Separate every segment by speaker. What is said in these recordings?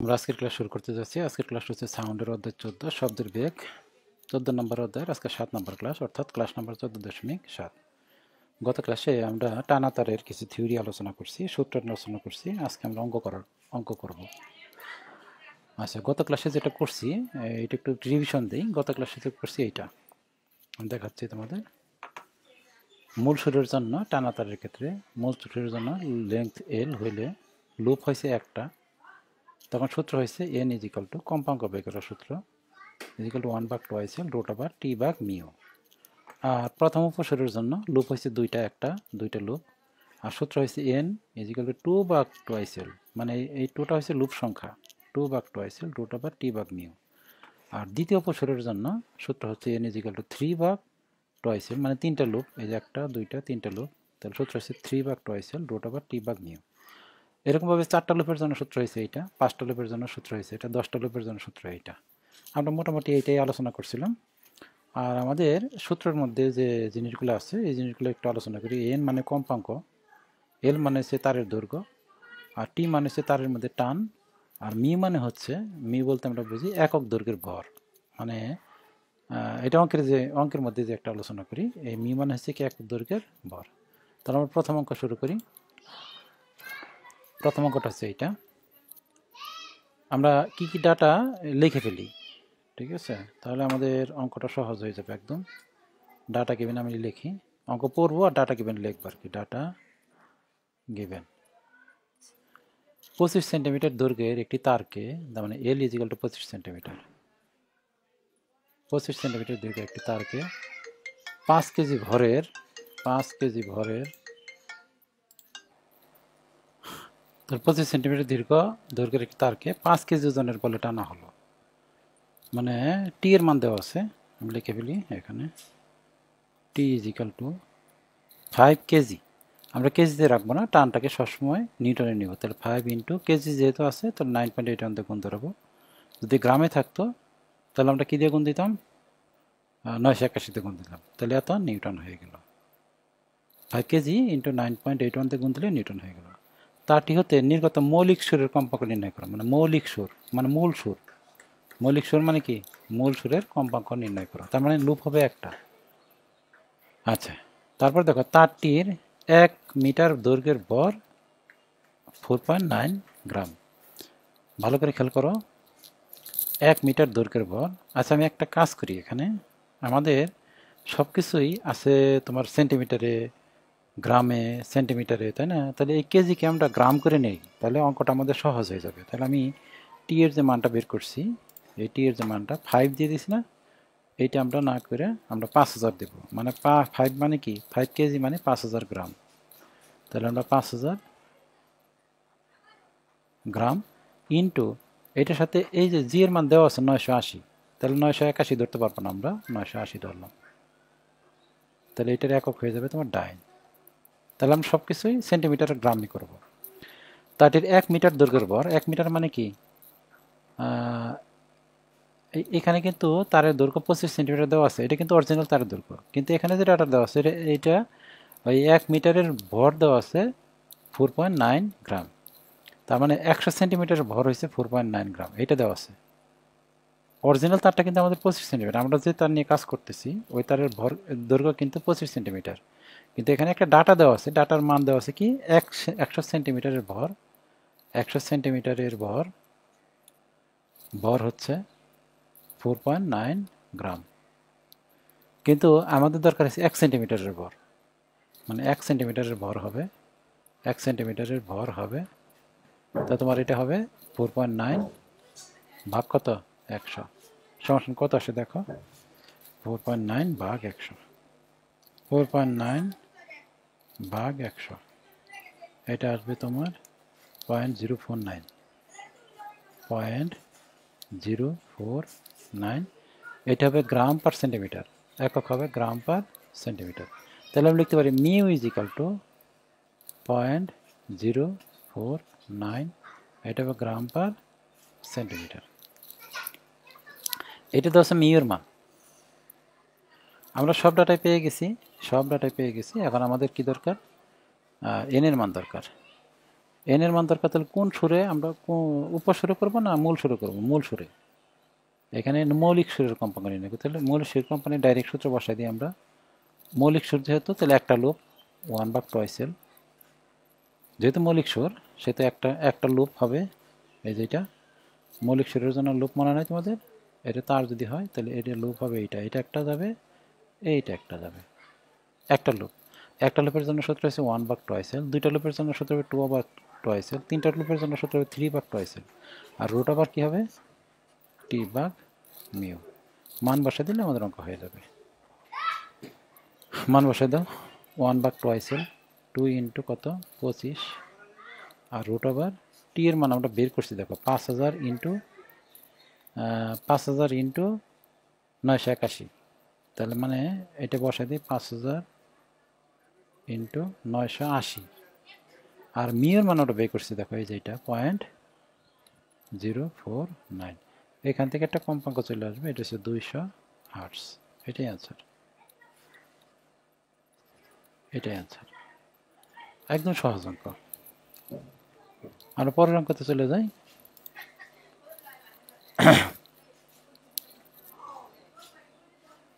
Speaker 1: আমরা আজকের ক্লাস শুরু করতে যাচ্ছি। আজকের ক্লাস হচ্ছে সাউন্ডের অধ্যায় 14 শব্দের বেগ 14 নম্বর অধ্যায়ের আজকে 7 নম্বর ক্লাস, অর্থাৎ ক্লাস নম্বর 14.7। গত ক্লাসে আমরা টানা তারের কিছু থিওরি আলোচনা করছি, সূত্র আলোচনা করছি। আজকে আমরা অঙ্ক করব। আচ্ছা, গত ক্লাসে যেটা করছি এটা একটু রিভিশন দিই। গত ক্লাসে যেটা করছি এইটা আমি দেখাচ্ছি তোমাদের। মূল সুরের জন্য টানা তারের ক্ষেত্রে মূল সুরের জন্য লেংথ এল হইলে লুপ হয়েছে একটা, তখন সূত্র হয়েছে n ইজিক্যাল টু কম্পাঙ্ক বেগের সূত্র equal to 1/2 root over T ভাগ মিউ। আর প্রথম উপসরের জন্য লুপ হয়েছে দুইটা লুপ, আর সূত্র হয়েছে n ইজিক্যাল টু 2/2 মানে এই টুটা হয়েছে লুপ সংখ্যা 2/2 রুট ওভার টি ভাগ মিউ। আর দ্বিতীয় উপসরের জন্য সূত্র হচ্ছে n ইজিক্যাল টু 3/2 মানে তিনটা লুপ, এই যে একটা দুইটা তিনটা লুপ, তাহলে সূত্র হচ্ছে 3/2 রুট ওভার টি ভাগ মিউ। এরকমভাবে 4টা লুপের জন্য সূত্র হয়েছে এইটা, 5টা লুপের জন্য সূত্র হয়েছে এটা, 10টা লুপের জন্য সূত্র এইটা। আমরা মোটামুটি এইটাই আলোচনা করছিলাম। আর আমাদের সূত্রের মধ্যে যে জিনিসগুলো আছে এই জিনিসগুলো একটু আলোচনা করি। এন মানে কম্পাঙ্ক, এল মানে হচ্ছে তারের দৈর্ঘ্য, আর টি মানে হচ্ছে তারের মধ্যে টান, আর মি মানে হচ্ছে, মি বলতে আমরা বুঝি একক দৈর্ঘ্যের ভর। মানে এটা অঙ্কের মধ্যে যে একটা আলোচনা করি, এই মি মানে হচ্ছে কি একক দৈর্ঘ্যের ভর। তাহলে আমরা প্রথম অঙ্ক শুরু করি। প্রথম অঙ্কটা হচ্ছে এইটা। আমরা কি কি ডাটা লিখে ফেলি, ঠিক আছে? তাহলে আমাদের অঙ্কটা সহজ হয়ে যাবে একদম। ডাটা গিভেন আমি লিখি, অঙ্ক পড়বো আর ডাটা গিভেন লিখবো আর কি। ডাটা গিভেন 25 সেন্টিমিটার দৈর্ঘ্যের একটি তারকে, তার মানে এল ইজিক্যাল টু 25 সেন্টিমিটার, 25 সেন্টিমিটার দৈর্ঘ্যের একটি তারকে 5 কেজি ভরের 25 সেন্টিমিটার দৈর্ঘ্যের একটি তারকে 5 কেজি ওজনের বলে টানা হলো। মানে টি এর মান দেওয়া আছে, আমি লিখে ফেলি এখানে টি ইজিক্যাল টু 5 কেজি। আমরা কেজিতে রাখবো না, টানটাকে সবসময় নিউটনে নিব। তাহলে 5 ইন্টু কেজি যেহেতু আছে তাহলে 9.81 দিয়ে গুণ ধরবো। যদি গ্রামে থাকতো তাহলে আমরা কী দিয়ে গুণ দিতাম? 981 দিয়ে গুণ দিতাম, তাহলে এত নিউটন হয়ে গেল। 5 কেজি ইন্টু 9.81 দিয়ে গুণ দিলে নিউটন হয়ে গেল। তারটি হতে নির্গত মৌলিক সুরের কম্পাঙ্ক নির্ণয় করো। মানে মৌলিক সুর মানে মূল সুর, মৌলিক সুর মানে কি মূল সুরের কম্পাঙ্ক নির্ণয় করো, তার মানে লুপ হবে একটা। আচ্ছা, তারপর দেখো তারটির 1 মিটার দৈর্ঘ্যের ভর 4.9 গ্রাম। ভালো করে খেয়াল করো, 1 মিটার দৈর্ঘ্যের ভর। আচ্ছা, আমি একটা কাজ করি, এখানে আমাদের সব কিছুই আছে তোমার সেন্টিমিটারে, গ্রামে, সেন্টিমিটারে, তাই না? তাহলে এই কেজিকে আমরা গ্রাম করে নেই, তাহলে অঙ্কটা আমাদের সহজ হয়ে যাবে। তাহলে আমি টি এর যে মানটা বের করছি, এই টি এর যে মানটা 5 দিয়ে দিছি না, এইটা আমরা না করে আমরা 5000 দেব। মানে 5 মানে কি 5 কেজি মানে 5000 গ্রাম। তাহলে আমরা 5000 গ্রাম ইন্টু এটার সাথে এই যে জি এর মান দেওয়া আছে 980, তাহলে 981 ধরতে পারবো না, আমরা 980 ধরলাম। তাহলে এটার একক হয়ে যাবে তোমার ডাইন। তাহলে আমরা সব কিছুই সেন্টিমিটার গ্রামই করব। তাটির 1 মিটার দৈর্ঘ্যের ভর, 1 মিটার মানে কি, এখানে কিন্তু তারের দৈর্ঘ্য 25 সেন্টিমিটার দেওয়া আছে, এটা কিন্তু অরিজিনাল তারের দৈর্ঘ্য, কিন্তু এখানে যে ডাটা দেওয়া আছে এটা ওই 1 মিটারের ভর দেওয়া আছে 4.9 গ্রাম। তার মানে 100 সেন্টিমিটারের ভর হয়েছে 4.9 গ্রাম, এটা দেওয়া আছে। অরিজিনাল তারটা কিন্তু আমাদের 25 সেন্টিমিটার, আমরা যে তার নিয়ে কাজ করতেছি ওই তারের ভর দৈর্ঘ্য কিন্তু 25 সেন্টিমিটার, কিন্তু এখানে একটা ডাটা দেওয়া আছে, ডাটার মান দেওয়া আছে কি 100 সেন্টিমিটারের ভর, 100 সেন্টিমিটারের ভর হচ্ছে 4.9 গ্রাম। কিন্তু আমাদের দরকার আছে 1 সেন্টিমিটারের ভর, মানে 1 সেন্টিমিটারের ভর হবে, 1 সেন্টিমিটারের ভর হবে, তা তোমার এটা হবে 4.9 ভাগ কত 100 সমান কত আসে দেখো, 4.9 ভাগ 100, 4.9 ভাগ 100, এটা আসবে তোমার 0.049, 0.049। এটা হবে গ্রাম পার সেন্টিমিটার, একক হবে গ্রাম পার সেন্টিমিটার। তাহলে আমি লিখতে পারি মিউ ইজ ইকাল টু 0.049, এটা হবে গ্রাম পার সেন্টিমিটার। এটা তো হচ্ছে মিউর মান। আমরা সব ডাটাই পেয়ে গেছি, এখন আমাদের কি দরকার? এন এর মান দরকার। এন এর মান দরকার, তাহলে কোন সুরে আমরা উপসুরে করবো না মূল সুরে করবো? মূল সুরে। এখানে মৌলিক সুরের কম্পাঙ্ক নির্ণয় করতে হলে মৌলিক সুরের কম্পাঙ্কের ডাইরেক্ট সূত্র বসাই দিই আমরা। মৌলিক সুর যেহেতু, তাহলে একটা লুপ 1/2L, যেহেতু মৌলিক সুর সেহেতু একটা লুপ হবে। এই যেটা মৌলিক সুরের জন্য লুপ মনে নাই তোমাদের? এটা তার যদি হয় তাহলে এটা লুপ হবে, এটা একটা যাবে, এইটা একটা যাবে, একটা লুপ। একটা লুপের জন্য সূত্র হচ্ছে 1/2L, দুইটা লুপের জন্য সূত্র হবে 2/2L, তিনটা লুপের জন্য সূত্র হবে 3/2L, আর রুট আবার কি হবে? T/μ। মান বসে দিলে আমাদের অঙ্ক হয়ে যাবে। মান বসে দাও, 1/2L, 2 ইন্টু কত 25, আর রুট ওভার টি এর মান আমরা বের করছি, দেখো 5000 ইন্টু 981, তাহলে মানে এটা বসাই দিই 5000 ইন্টু 980, আর মিউর মান ওটা বের করছি, দেখো এই যে এটা 0.049। এখান থেকে একটা কম্পাঙ্ক চলে আসবে, এটা হচ্ছে 200 হার্টজ। এটাই অ্যান্সার, এটাই অ্যান্সার, একদম সহজ অঙ্ক। আমরা পরের অঙ্কতে চলে যাই।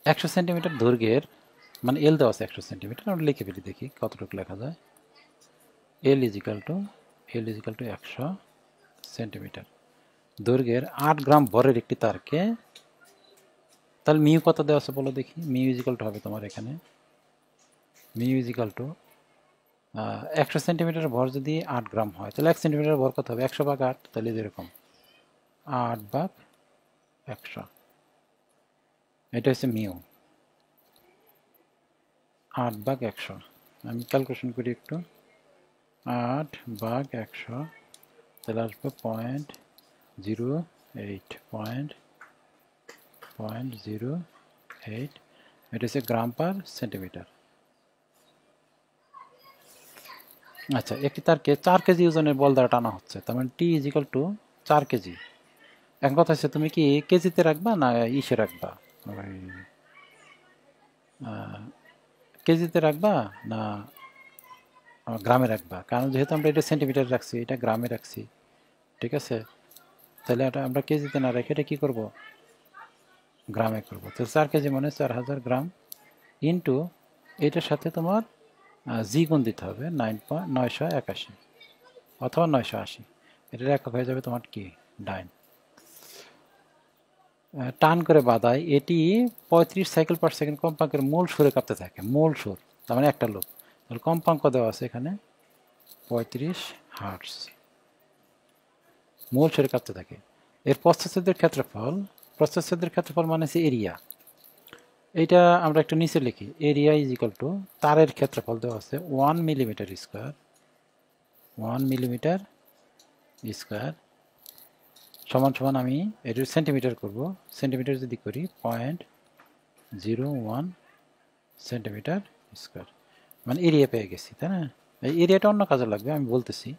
Speaker 1: একশো সেন্টিমিটার দৈর্ঘ্যের, মানে এল দেওয়া আছে 100 সেন্টিমিটার, আমরা লিখে ফেলি দেখি কতটুকু লেখা যায়। এল ইজিক্যাল টু 100 সেন্টিমিটার দৈর্ঘ্যের 8 গ্রাম ভরের একটি তারকে, তাহলে মিউ কত দেওয়া আছে বলো দেখি। মিউ ইজিক্যাল টু হবে তোমার এখানে, মিউ ইজিক্যাল টু 100 সেন্টিমিটার ভর যদি 8 গ্রাম হয়, তাহলে 1 সেন্টিমিটার ভর কত হবে? 100/8, তাহলে যেরকম 8/100, এটা হচ্ছে মিউ। 8/100, আমি ক্যালকুলেশন করি একটু। 8/100, তাহলে আসবে 0.08, এটা হচ্ছে গ্রাম পার সেন্টিমিটার। আচ্ছা, একটি তারকে 4 কেজি ওজনের বল দ্বারা টানা হচ্ছে, তার মানে টি ইজিক্যাল টু 4 কেজি। এখন কথা হচ্ছে তুমি কি কেজিতে রাখবা না ইসে রাখবা, কেজিতে রাখবা না গ্রামে রাখবা? কারণ যেহেতু আমরা এটা সেন্টিমিটার রাখছি, এটা গ্রামে রাখছি, ঠিক আছে? তাহলে এটা আমরা কেজিতে না রেখে এটা কী করবো? গ্রামে করবো। তো 4 কেজি মানে 4000 গ্রাম ইন্টু এটার সাথে তোমার জি গুণ দিতে হবে 981 অথবা 980, এটার একক হয়ে যাবে তোমার কি ডাইন। টান করে বাদায় এটি 35 সাইকেল পার সেকেন্ড কম্পাঙ্কের মূল সুরে কাঁপতে থাকে। মূল সুর তার মানে একটা লুপ, তাহলে কম্পাঙ্ক দেওয়া আছে এখানে 35 হার্টজ, মূল সুরে কাঁপতে থাকে। এর প্রস্থচ্ছেদের ক্ষেত্রফল মানে হচ্ছে এরিয়া। এইটা আমরা একটু নিচে লিখি, এরিয়া ইজ ইকুয়াল টু তারের ক্ষেত্রফল দেওয়া আছে 1 মিলিমিটার স্কোয়ার সমান সমান, আমি এটা সেন্টিমিটার করব, সেন্টিমিটার যদি করি 0.01 সেন্টিমিটার স্কোয়ার, মানে এরিয়া পেয়ে গেছি, তাই না? এই এরিয়াটা অন্য কাজে লাগবে, আমি বলতেছি।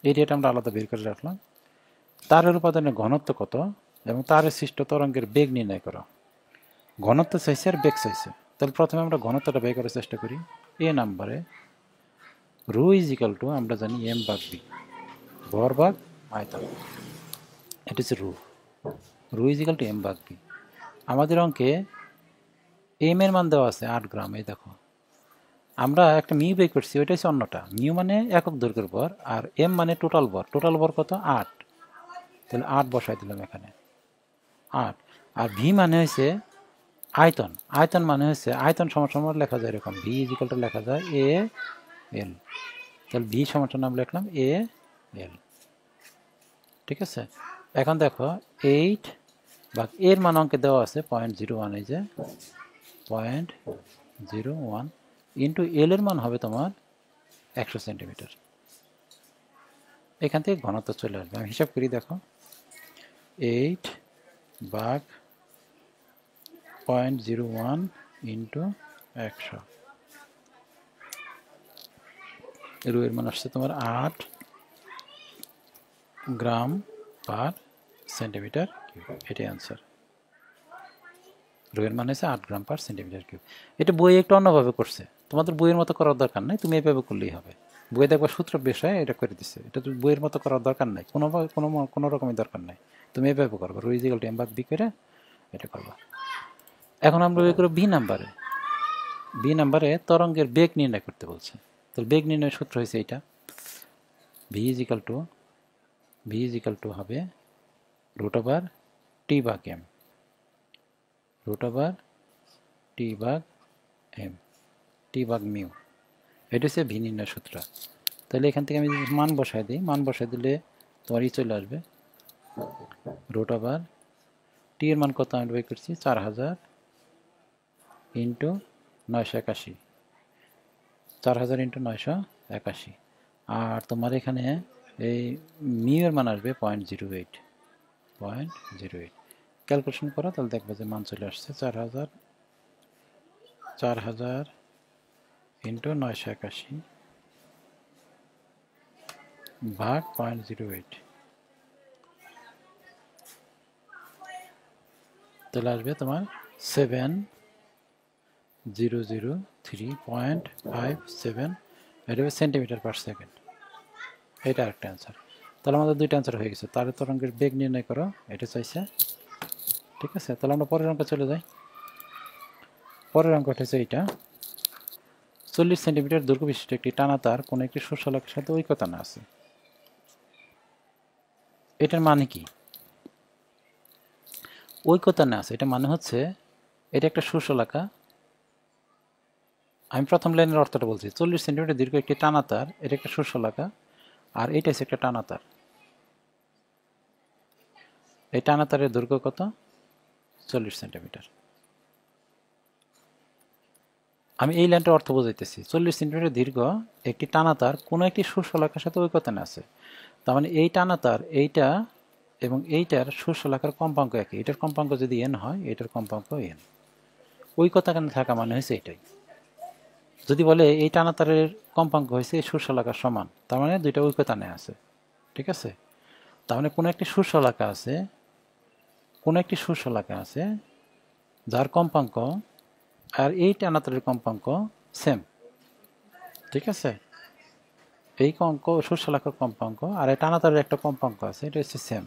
Speaker 1: এরিয়াটা আমরা আলাদা বের করে রাখলাম। তারের উপাদানের ঘনত্ব কত এবং তারের সৃষ্ট তরঙ্গের বেগ নির্ণয় করো। ঘনত্ব চাইছে আর বেগ চাইছে, তাহলে প্রথমে আমরা ঘনত্বটা বের করার চেষ্টা করি। এ নাম্বারে রো ইজ ইকাল টু আমরা জানি m/v, ভর ভাগ আয়তন, এটা হচ্ছে rho is equal to m/v। আমাদের অঙ্কে এম এর মান দেওয়া আছে 8 গ্রাম, এই দেখো আমরা একটা মিউ বের করছি, ওইটা হচ্ছে অন্যটা। মিউ মানে একক দৈর্ঘ্যের ভর, আর এম মানে টোটাল ভর কত? 8, তাহলে 8 বসাই দিলাম এখানে 8। আর ভি মানে হয়েছে আয়তন মানে হচ্ছে আয়তন সমান লেখা যায় এরকম, ভি ইজ ইকুয়াল টু লেখা যায় এ এল, তাহলে ভি সমান আমরা লিখলাম এ এল, ঠিক আছে? এখন দেখো 8 ভাগ এর মান অঙ্কে দেওয়া আছে 0.01, এই যে 0.01 ইন্টু এল এর মান হবে তোমার 100 সেন্টিমিটার। এখান থেকে ঘনত্ব চলে আসবে, আমি হিসাব করি, দেখো 8 ভাগ 0.01 ইন্টু 100, এর মান আসছে তোমার 8 গ্রাম পার সেন্টিমিটার কিউব, এটাই আনসার। রোয়ের মান হচ্ছে 8 গ্রাম পার সেন্টিমিটার কিউব। এটা বই একটু অন্যভাবে করছে, তোমাদের বইয়ের মতো করার দরকার নেই, তুমি এইভাবে করলেই হবে। বইয়ে দেখবা সূত্র বিষয়ে এটা করে দিছে, এটা তুমি বইয়ের মতো করার দরকার নাই, কোনো রকমের দরকার নাই, তুমি এভাবে করবা রো ইজিক্যাল টু এম ভাগ বি করে এটা করবা। এখন আমরা ওই করে বি নাম্বারে তরঙ্গের বেগ নির্ণয় করতে বলছে। তাহলে বেগ নির্ণয়ের সূত্র হয়েছে এইটা, ভি ইজিক্যাল টু হবে রুট ওভার টি ভাগ এম, রুট ওভার টি ভাগ এম, টি ভাগ মিউ, এটা হচ্ছে ভি নির্ণয় সূত্র। তাহলে এখান থেকে আমি যদি মান বসাই দিই, মান বসাই দিলে তোমার চলে আসবে রুট ওভার টি এর মান কত আমি বের করছি 4000 ইন্টু 981, 4000 ইন্টু 981, আর তোমার এখানে এই মিউ এর মান আসবে 0.08, ক্যালকুলেশন করো তাহলে দেখবে যে মান চলে আসছে 4000 ইন্টু 981 ভাগ 0.08, তাহলে আসবে তোমার 7003.57, এটা হবে সেন্টিমিটার পার সেকেন্ড। এটা একটা অ্যান্সার। তাহলে আমাদের দুইটা অ্যান্সার হয়ে গেছে। তারের তরঙ্গের বেগ নির্ণয় করো, এটা চাইছে। ঠিক আছে, তাহলে আমরা পরের অঙ্কে চলে যাই। পরের অঙ্কটা হচ্ছে এইটা, 40 সেন্টিমিটার দৈর্ঘ্য বিশিষ্ট একটি টানা তার কোনো একটি শস্যশালার সাথে ঐকতানে আছে। এটার মানে কি? ঐকতানে আছে এটা মানে হচ্ছে এটা একটা শস্যশাখা। আমি প্রথম লাইনের অর্থটা বলছি, 40 সেন্টিমিটার দীর্ঘ একটি টানা তার, এটা একটা শস্যশাখা, আর এটা হচ্ছে একটা টানা তার। এই টানা তারের দৈর্ঘ্য কত? 40 সেন্টিমিটার। আমি এই লাইনটার অর্থ বোঝাইতেছি, 40 সেন্টিমিটার দীর্ঘ একটি টানা তার কোনো একটি শস্যশাখার সাথে ঐকতানে আছে। তার মানে এই টানা তার এইটা এবং এইটার শস্যশাখার কম্পাঙ্ক একই, এটার কম্পাঙ্ক যদি এন হয় এটার কম্পাঙ্ক এন। ঐকতানে থাকা মানে হয়েছে এটাই। যদি বলে এই টানা তারের কম্পাঙ্ক হয়েছে এই শস্যশাখার সমান, তার মানে দুইটা ঐকতানে আছে। ঠিক আছে, তার মানে কোনো একটি শস্যশাখা আছে, যার কম্পাঙ্ক আর এই টানা তারের কম্পাঙ্ক সেম। ঠিক আছে, এই শস্যশাখার কম্পাঙ্ক আর এই টানা তারের একটা কম্পাঙ্ক আছে, এটা হচ্ছে সেম।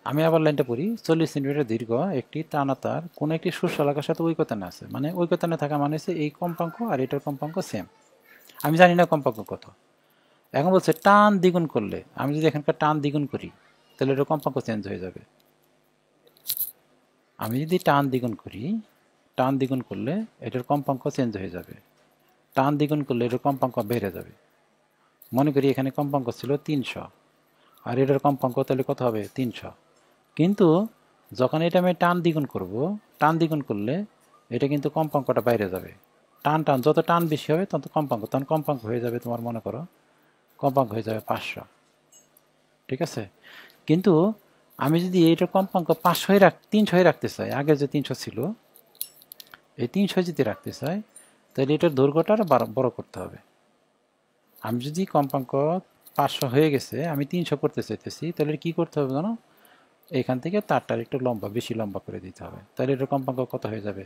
Speaker 1: আমি আবার লাইনটা পড়ি, 40 সেন্টিমিটার দীর্ঘ একটি টানা তার কোনো একটি শস্যশাখার সাথে ঐকতানে আছে, মানে ঐকতানে থাকা মানে হচ্ছে এই কম্পাঙ্ক আর এটার কম্পাঙ্ক সেম। আমি জানি না কম্পাঙ্ক কত। এখন বলছে টান দ্বিগুণ করলে, আমি যদি এখানকার টান দ্বিগুণ করি তাহলে এটার কম্পাঙ্ক চেঞ্জ হয়ে যাবে। আমি যদি টান দ্বিগুণ করলে এটার কম্পাঙ্ক চেঞ্জ হয়ে যাবে, টান দ্বিগুণ করলে এটার কম্পাঙ্ক বেড়ে যাবে। মনে করি এখানে কম্পাঙ্ক ছিল 300 আর এটার কম্পাঙ্ক তাহলে কত হবে 300, কিন্তু যখন এটা আমি টান দ্বিগুণ করলে এটা কিন্তু কম্পাঙ্কটা বাইরে যাবে। যত টান বেশি হবে তত তখন কম্পাঙ্ক হয়ে যাবে, তোমার মনে করো কম্পাঙ্ক হয়ে যাবে 500। ঠিক আছে, কিন্তু আমি যদি এইটার কম্পাঙ্ক 300 রাখতে চাই, আগে যে 300 ছিল এই 300 যদি রাখতে চাই তাহলে এটার দৈর্ঘ্যটা বড় করতে হবে। আমি যদি কম্পাঙ্ক 500 হয়ে গেছে, আমি 300 করতে চাইতেছি, তাহলে কি করতে হবে জানো? এখান থেকে তারটার একটু বেশি লম্বা করে দিতে হবে, তাহলে এটার কম্পাঙ্ক কত হয়ে যাবে?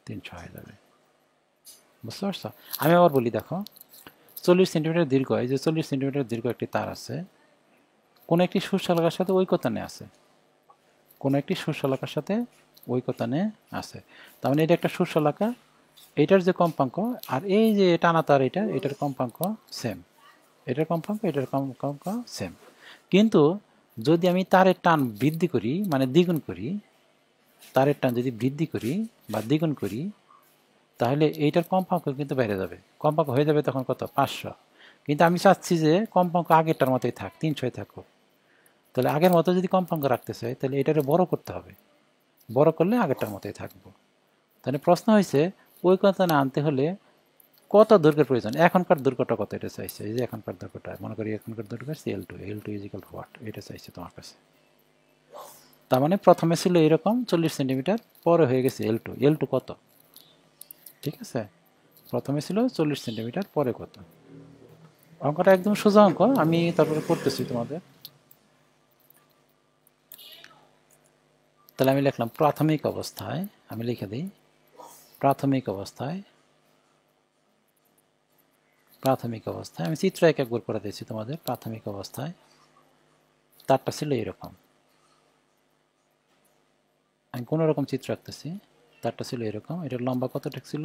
Speaker 1: 300 হয়ে যাবে। বুঝতে পারছো? আমি আবার বলি, দেখো 40 সেন্টিমিটার দীর্ঘ, এই যে 40 সেন্টিমিটার দীর্ঘ একটি তার আছে, কোনো একটি শস্যশাখার সাথে ঐকতানে আছে, তার মানে এটা একটা শস্যশাখা, এটার যে কম্পাঙ্ক আর এই যে টানা তার এটার কম্পাঙ্ক সেম, এটার কম্পাঙ্ক সেম। কিন্তু যদি আমি তারের টান বৃদ্ধি করি, মানে দ্বিগুণ করি, তারের টান যদি বৃদ্ধি করি বা দ্বিগুণ করি, তাহলে এইটার কম্পাঙ্ক কিন্তু বেড়ে যাবে, কম্পাঙ্ক হয়ে যাবে তখন কত? 500। কিন্তু আমি চাচ্ছি যে কম্পাঙ্ক আগেরটার মতোই থাক, 300 থাকুক। তাহলে আগের মতো যদি কম্পাঙ্ক রাখতে চাই তাহলে এটারে বড় করতে হবে, বড় করলে আগেরটার মতোই থাকবো। তাহলে প্রশ্ন হয়েছে ঐকতানে আনতে হলে কত দৈর্ঘ্যের প্রয়োজন? এখনকার দৈর্ঘ্যটা কত এটা চাইছে, এই যে এখনকার দৈর্ঘ্যটা মনে করি, এখনকার দৈর্ঘ্য L2 ইজিক্যাল টু হোয়াট, এটা চাইছে তোমার কাছে। তার মানে প্রথমে ছিল এরকম 40 সেন্টিমিটার, পরে হয়ে গেছে L2 কত? ঠিক আছে, প্রথমে ছিল 40 সেন্টিমিটার, পরে কত? অঙ্কটা একদম সোজা অঙ্ক, আমি তারপরে করতেছি তোমাদের। তাহলে আমি লিখলাম প্রাথমিক অবস্থায়, আমি লিখে দিই প্রাথমিক অবস্থায় প্রাথমিক অবস্থায় আমি চিত্র এক একবার করে দিয়েছি তোমাদের। প্রাথমিক অবস্থায় তারটা ছিল এরকম, আমি কোনো রকম চিত্র আঁকতেছি। তারটা ছিল এরকম, এটার লম্বা কতটুকু ছিল,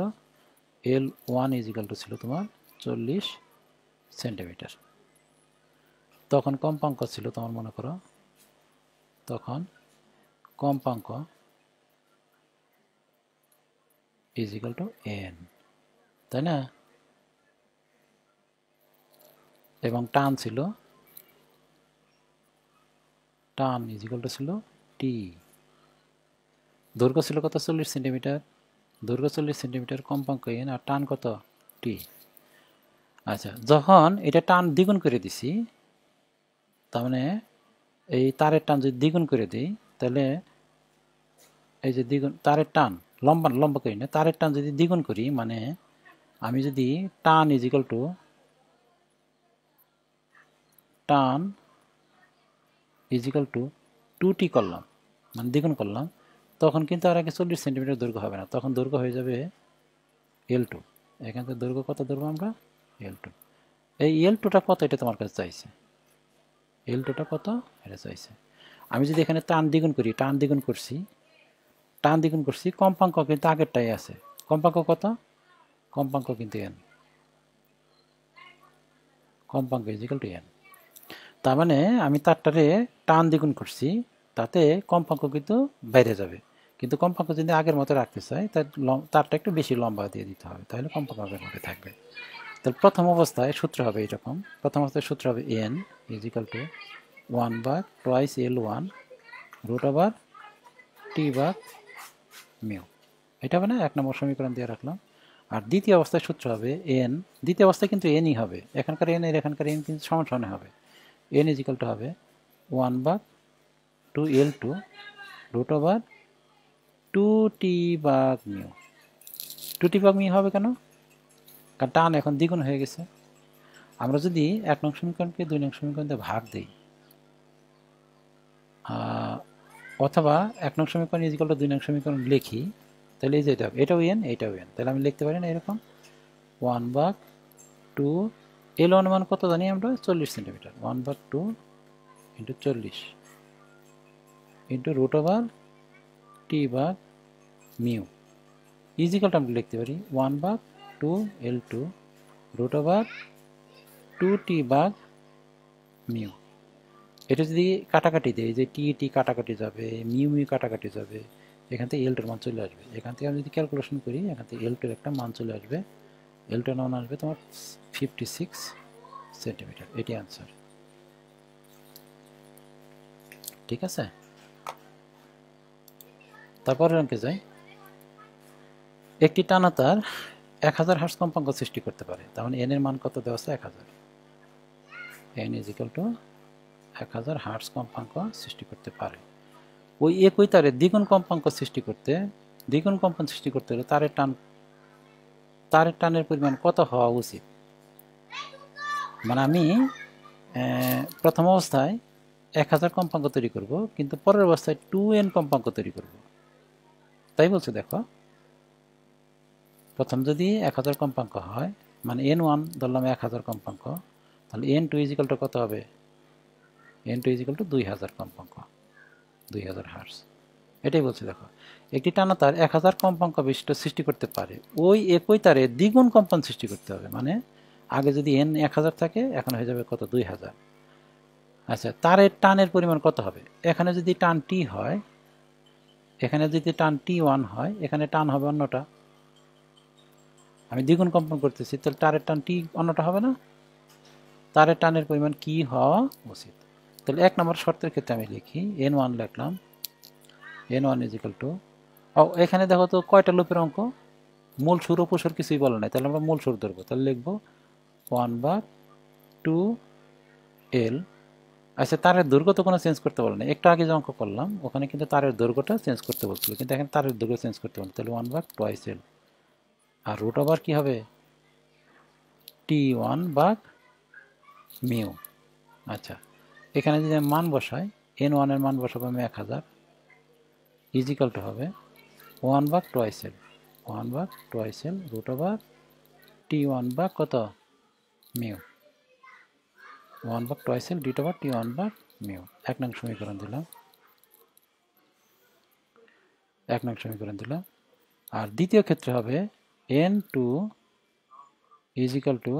Speaker 1: L1 ইজিক্যাল টু ছিল তোমার 40 সেন্টিমিটার। তখন কম্পাঙ্ক ছিল তোমার, মনে করো তখন কম্পাঙ্ক ইজিক্যাল টু n, তাই না? এবং টান ছিল, টান ইজিক্যাল টু ছিল t। দৈর্ঘ্য ছিল কত, 40 সেন্টিমিটার। দৈর্ঘ্য 40 সেন্টিমিটার, কম্পাঙ্ক n, আর টান কত, t। আচ্ছা, যখন এটা টান দ্বিগুণ করে দিছি, তার মানে এই তারের টান যদি দ্বিগুণ করে দিই, তাহলে এই যে দ্বিগুণ তারের টান, লম্বা লম্বা করি না, তারের টান যদি দ্বিগুণ করি, মানে আমি যদি টান ইজিক্যাল টু টান ইজিক্যাল টু 2t করলাম, মানে দ্বিগুণ করলাম, তখন কিন্তু আর আগে 40 সেন্টিমিটার দৈর্ঘ্য হবে না, তখন দৈর্ঘ্য হয়ে যাবে L2। এখান থেকে দৈর্ঘ্য কত ধরবো আমরা, L2। এই L2টা কত, এটা তোমার কাছে চাইছে, L2টা কত এটা চাইছে। আমি যদি এখানে টান দ্বিগুণ করি, টান দ্বিগুণ করছি, টান দ্বিগুণ করছি, কম্পাঙ্ক কিন্তু আগেরটাই আছে। কম্পাঙ্ক কত, কম্পাঙ্ক কিন্তু n, কম্পাঙ্ক ইজিক্যাল টু n। তার মানে আমি তারটারে টান দ্বিগুণ করছি, তাতে কম্পাঙ্ক কিন্তু বাইরে যাবে, কিন্তু কম্পাঙ্ক যদি আগের মতো রাখতে চাই, তারটা একটু বেশি লম্বা দিয়ে দিতে হবে, তাহলে কম্পাঙ্ক আগের মতো থাকবে। তাহলে প্রথম অবস্থায় সূত্র হবে এরকম, প্রথম অবস্থায় সূত্র হবে n equal to 1/2 L1 root over t/μ। এটা হবে না, 1 নম্বর সমীকরণ দিয়ে রাখলাম। আর দ্বিতীয় অবস্থায় সূত্র হবে n, দ্বিতীয় অবস্থায় কিন্তু nই হবে, এখানকার n এর এখানকার n কিন্তু সমান সমান হবে। n ইজিক্যাল টু হবে 1/2 L2 root over 2t/μ। 2t/μ হবে কেন, কারণ টান এখন দ্বিগুণ হয়ে গেছে। আমরা যদি 1 নং সমীকরণকে 2 নং সমীকরণ দিয়ে ভাগ দিই, অথবা 1 নং সমীকরণ ইজিক্যাল টু 2 নং সমীকরণ লিখি, তাহলে এই যে এটা, এটাও n এটাও n, তাহলে আমি লিখতে পারি না এরকম 1/2 L1 মান কত জানি আমরা, 40 centimetre, 1/2 into 40 into root over t/μ equal to আমরা লিখতে পারি 1/2 L2 রুট ওভার 2t/μ। এটা যদি কাটাকাটি দেয়, যে টি কাটাকাটি যাবে, মিউ কাটাকাটি যাবে, এখান থেকে L2 এর মান চলে আসবে। এখান থেকে আমি যদি ক্যালকুলেশন করি, এখান থেকে L2 এর একটা মান চলে আসবে, L2 এর মান আসবে তোমার 56 সেন্টিমিটার। এটি আনসার, ঠিক আছে। তারপরের অঙ্কে যাই। একটি টানা তার 1000 হার্টজ কম্পাঙ্ক সৃষ্টি করতে পারে, তার মানে n এর মান কত দেওয়া আছে, 1000। n ইজিক্যাল টু 1000 হার্টজ কম্পাঙ্ক সৃষ্টি করতে পারে। ওই একই তারে দ্বিগুণ কম্পাঙ্ক সৃষ্টি করতে, দ্বিগুণ কম্পন সৃষ্টি করতে হলে তারের টানের পরিমাণ কত হওয়া উচিত। মানে আমি প্রথম অবস্থায় 1000 কম্পাঙ্ক তৈরি করব, কিন্তু পরের অবস্থায় 2n কম্পাঙ্ক তৈরি করব, তাই বলছে। দেখো, প্রথম যদি 1000 কম্পাঙ্ক হয়, মানে n1 ধরলাম 1000 কম্পাঙ্ক, তাহলে n2 ইজিক্যাল টু কত হবে, n2 ইজিক্যাল টু 2000 কম্পাঙ্ক, 2000 হার্টজ। এটাই বলছে। দেখো, একটি টানা তার 1000 কম্পাঙ্ক বিশিষ্ট সৃষ্টি করতে পারে, ওই একই তারে দ্বিগুণ কম্পন সৃষ্টি করতে হবে, মানে আগে যদি n 1000 থাকে, এখন হয়ে যাবে কত, 2000। আচ্ছা, তারের টানের পরিমাণ কত হবে, এখানে যদি টান t হয়, এখানে যদি টান t1 হয়, এখানে টান হবে অন্যটা, আমি দ্বিগুণ কম্পন করতেছি, তাহলে তারের টান t অন্যটা হবে না। তারের টানের পরিমাণ কি হওয়া উচিত। তাহলে 1 নম্বর শর্তের ক্ষেত্রে আমি লিখি, n1 লিখলাম, n1 ইজিক্যাল টু, এখানে দেখো তো কয়টা লুপের অঙ্ক, মূল সুর উপসুর কিছুই বলে নাই, তাহলে আমরা মূল সুর ধরবো, তাহলে লিখবো 1/2 L। আচ্ছা, তারের দৈর্ঘ্য তো কোনো চেঞ্জ করতে বলে না, একটু আগে যে অঙ্ক করলাম ওখানে কিন্তু তারের দৈর্ঘ্যটা চেঞ্জ করতে বলছিল, কিন্তু এখানে তারের দৈর্ঘ্য চেঞ্জ করতে বলে, তাহলে 1/2 L। আর রুট ওভার কি হবে, t1/μ। আচ্ছা, এখানে যদি মান বসাই, n1 এর মান বসাবো আমি 1000, ইজিক্যাল টু হবে 1/2 L, 1/2 L root over t1 কত, মিউ 1 ভাগ টুয়াইস এল ডি টু পাওয়ার টি 1 ভাগ মিউ 1 নং সমীকরণ দিলাম, 1 নং সমীকরণ দিলাম। আর দ্বিতীয় ক্ষেত্রে হবে n2 ইজ ইকাল টু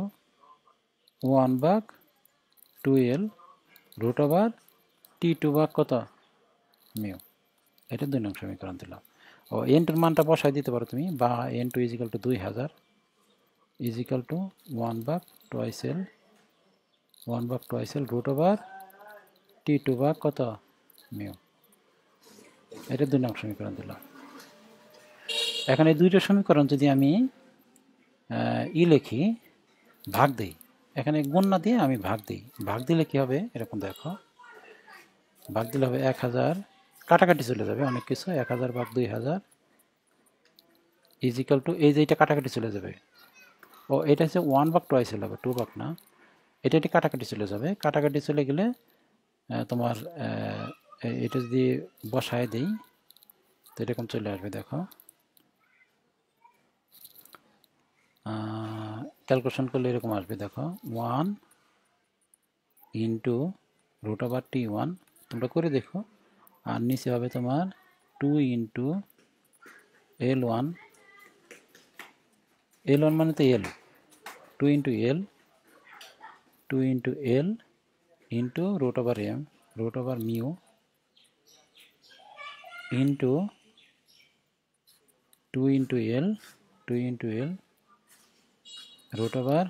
Speaker 1: 1 ভাগ 2l রুট ওভার t2 ভাগ কত মিউ, এটা 2 নং সমীকরণ দিলাম। ও n2 এর মানটা বসাই দিতে পারো তুমি, বা n2 is equal to 2000 is equal to 1 ভাগ টুয়াইস এল 1 ভাগ twice L root over t2 ভাগ কত মিউ, এটা 2 নং সমীকরণ দিলাম। এখন এই দুইটা সমীকরণ যদি আমি লিখি, ভাগ দিই, এখানে গুণ না দিয়ে আমি ভাগ দিই, ভাগ দিলে কি হবে এরকম দেখো, ভাগ দিলে হবে 1000, কাটাকাটি চলে যাবে অনেক কিছু, 1000 ভাগ 2000 ইজ ইকাল টু, এই যে এটা কাটাকাটি চলে যাবে, ও এটা হচ্ছে 1 ভাগ টুয়াইস এল হবে, 2 ভাগ না, এটা কাটাকাটি চলে যাবে, কাটাকাটি চলে গেলে তোমার এটা যদি বসায় দিই তো এরকম চলে আসবে। দেখো ক্যালকুলেশন করলে এরকম আসবে, দেখো 1 ইন্টু রুট ওভার t1, তোমরা করে দেখো। আর নিচে হবে তোমার 2 ইন্টু l1, l1 মানে তো l, 2 into l, 2 into l into root over m, root over mu into 2 into l, 2 into l root over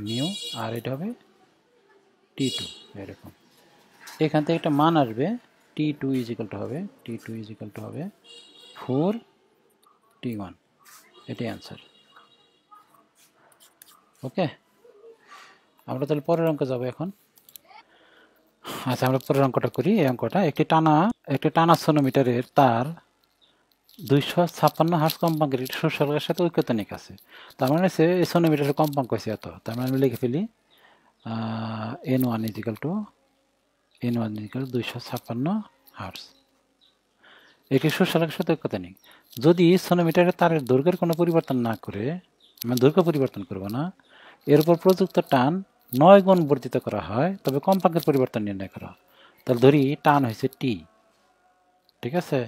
Speaker 1: mu, আর এটা হবে t2 এরকম। এখান থেকে একটা মান আসবে, t2 ইজ ইকাল টু হবে, t2 ইজ ইকাল টু হবে 4t1, এটাই অ্যান্সার। ওকে, আমরা তাহলে পরের অঙ্কে যাব এখন। আচ্ছা, আমরা পরের অঙ্কটা করি। এই অঙ্কটা একটি টানা সোনোমিটারের তার 256 হার্জ কম্পাঙ্কের একটি সূচকের সাথে ঐক্যতানিক আছে। তার মানে হচ্ছে এই সোনোমিটারের কম্পাঙ্ক হয়েছে এত, তার মানে আমি লিখে ফেলি n1 is equal to 256 hertz, এটি সূচকের সাথে ঐক্যতানিক। যদি সোনোমিটারের তারের দৈর্ঘ্যের কোনো পরিবর্তন না করে, মানে দৈর্ঘ্য পরিবর্তন করব না, এর উপর প্রযুক্ত টান 9 গুণ বর্ধিত করা হয়, তবে কম্পাঙ্কের পরিবর্তন নির্ণয় করা। তাহলে ধরি টান হয়েছে টি, ঠিক আছে?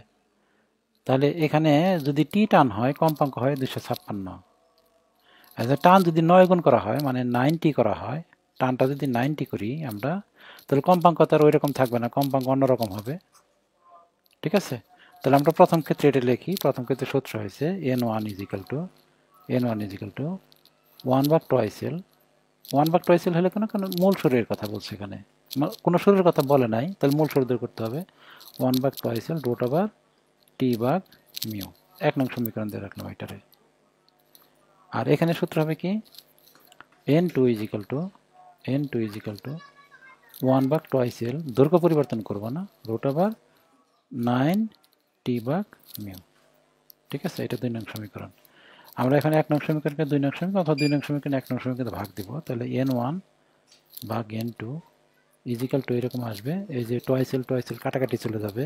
Speaker 1: তাহলে এখানে যদি টি টান হয়, কম্পাঙ্ক হয় 256। আচ্ছা, টান যদি 9 গুণ করা হয়, মানে 90 করা হয়, টানটা যদি 90 করি আমরা, তাহলে কম্পাঙ্ক তো আর ওই রকম থাকবে না, কম্পাঙ্ক অন্যরকম হবে, ঠিক আছে? তাহলে আমরা প্রথম ক্ষেত্রে এটা লিখি। প্রথম ক্ষেত্রে সূত্র হয়েছে n1 ইজ ইকাল টু 1 ভাগ টুয়াইস এল। 1 ভাগ টুয়াইস এল হলে কোনো মূল সুরের কথা বলছে, এখানে কোনো সুরের কথা বলে নাই, তাহলে মূল সুর দূর করতে হবে। 1 ভাগ twice L root over T ভাগ মিউ, 1 নং সমীকরণ দিয়ে রাখলাম এটারে। আর এখানে সূত্র হবে কি, n2 ইজ ইকাল টু 1 ভাগ টুয়াইস এল, দৈর্ঘ্য পরিবর্তন করব না, রুট ওভার 9 টি ভাগ মিউ, ঠিক আছে? এটা 2 নং সমীকরণ। আমরা এখানে 1 নং সমীকরণকে 2 নং সমীকরণ অথবা 2 নং সমীকরণ 1 নং সমীকরণে ভাগ দিব। তাহলে n1 ভাগ n2 ইজ ইকাল টু এরকম আসবে, এই যে টুয়াইস এল কাটাকাটি চলে যাবে,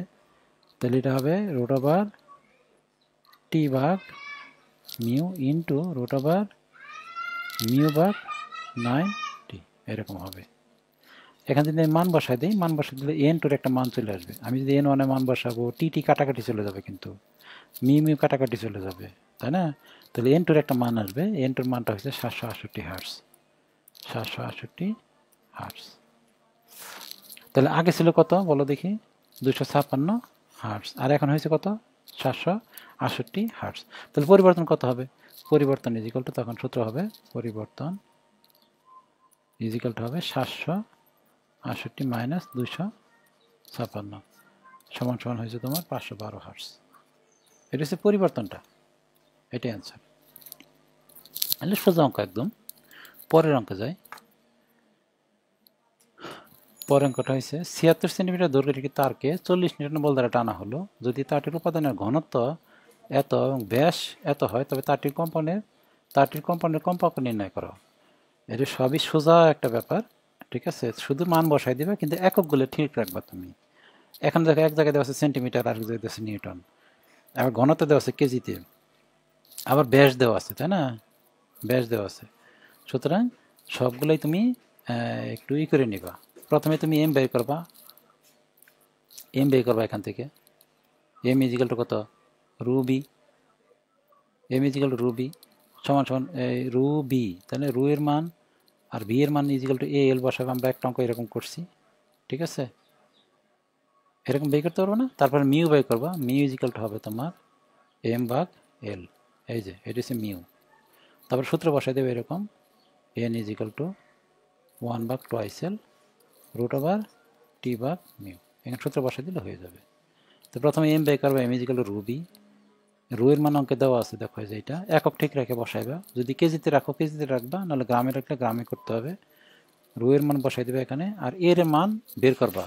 Speaker 1: তাহলে এটা হবে রুট ওভার টি ভাগ mu into root over mu ভাগ 9t, এরকম হবে। এখানে যদি মান বসাই দিই, মান বসাই দিলে n2 একটা মান চলে আসবে। আমি যদি n1 এর মান বসাবো, টি কাটাকাটি চলে যাবে, কিন্তু মিউ কাটাকাটি চলে যাবে, তাই না? তাহলে n2 একটা মান আসবে, n2 মানটা হচ্ছে 768 হার্টজ, 768 হার্টজ। তাহলে আগে ছিল কত বলো দেখি, 256 হার্টজ, আর এখন হয়েছে কত, 768 হার্টজ। তাহলে পরিবর্তন কত হবে? পরিবর্তন ইজ ইকাল টু, তখন সূত্র হবে পরিবর্তন ইজ ইকাল টু হবে 768 মাইনাস 256 সমান সমান হয়েছে তোমার 512 হার্টজ। এটা হচ্ছে পরিবর্তনটা, এটাই অ্যান্সার। তাহলে সোজা অঙ্ক একদম। পরের অঙ্কে যাই। পরের অঙ্কটা হয়েছে 76 সেন্টিমিটার দৈর্ঘ্যের একটি তারকে 40 নিউটন বল দ্বারা টানা হলো। যদি তারটির উপাদানের ঘনত্ব এত এবং ব্যাস এত হয়, তবে তারটির কম্পাউন্ডের কম্পাঙ্ক নির্ণয় করো। এটা সবই সোজা একটা ব্যাপার, ঠিক আছে? শুধু মান বসাই দিবে, কিন্তু এককগুলো ঠিক রাখবা তুমি। এখন দেখো, এক জায়গায় দেওয়া আছে সেন্টিমিটার, আর এক জায়গায় দেওয়া আছে নিউটন, আবার ঘনত্ব দেওয়া আছে কেজিতে, আবার ব্যাস দেওয়া আছে, তাই না? ব্যাস দেওয়া আছে, সুতরাং সবগুলাই তুমি একটু করে নিবা। প্রথমে তুমি এম বের করবা, এখান থেকে এম ইজিক্যাল টু কত, রু বি, এম ইজিক্যাল টু রু বি সমান সমান রু বি, তাহলে রু এর মান আর বি এর মান ইজিক্যাল টু এ এল বসাবে। আমরা একটা অঙ্ক এরকম করছি, ঠিক আছে? এরকম বের করতে পারবো না? তারপর মিউ বের করবা, মিউ ইজিক্যাল টু হবে তোমার এম ভাগ এল, এই যে এটা হচ্ছে মিউ। তারপর সূত্র বসাই দেবে এরকম, এন ইজিক্যাল টু 1 ভাগ twice L root over T ভাগ মিউ। এখানে সূত্র বসাই দিলে হয়ে যাবে। তো প্রথমে এম বের করবা, এম ইজিক্যাল টু রু বি, রু এর মান অঙ্কে দেওয়া আছে, দেখো যে এটা একক ঠিক রেখে বসাইবা। যদি কেজিতে রাখো কেজিতে রাখবা, নাহলে গ্রামে রাখলে গ্রামে করতে হবে। রু এর মান বসাই দেবে এখানে, আর এর মান বের করবা।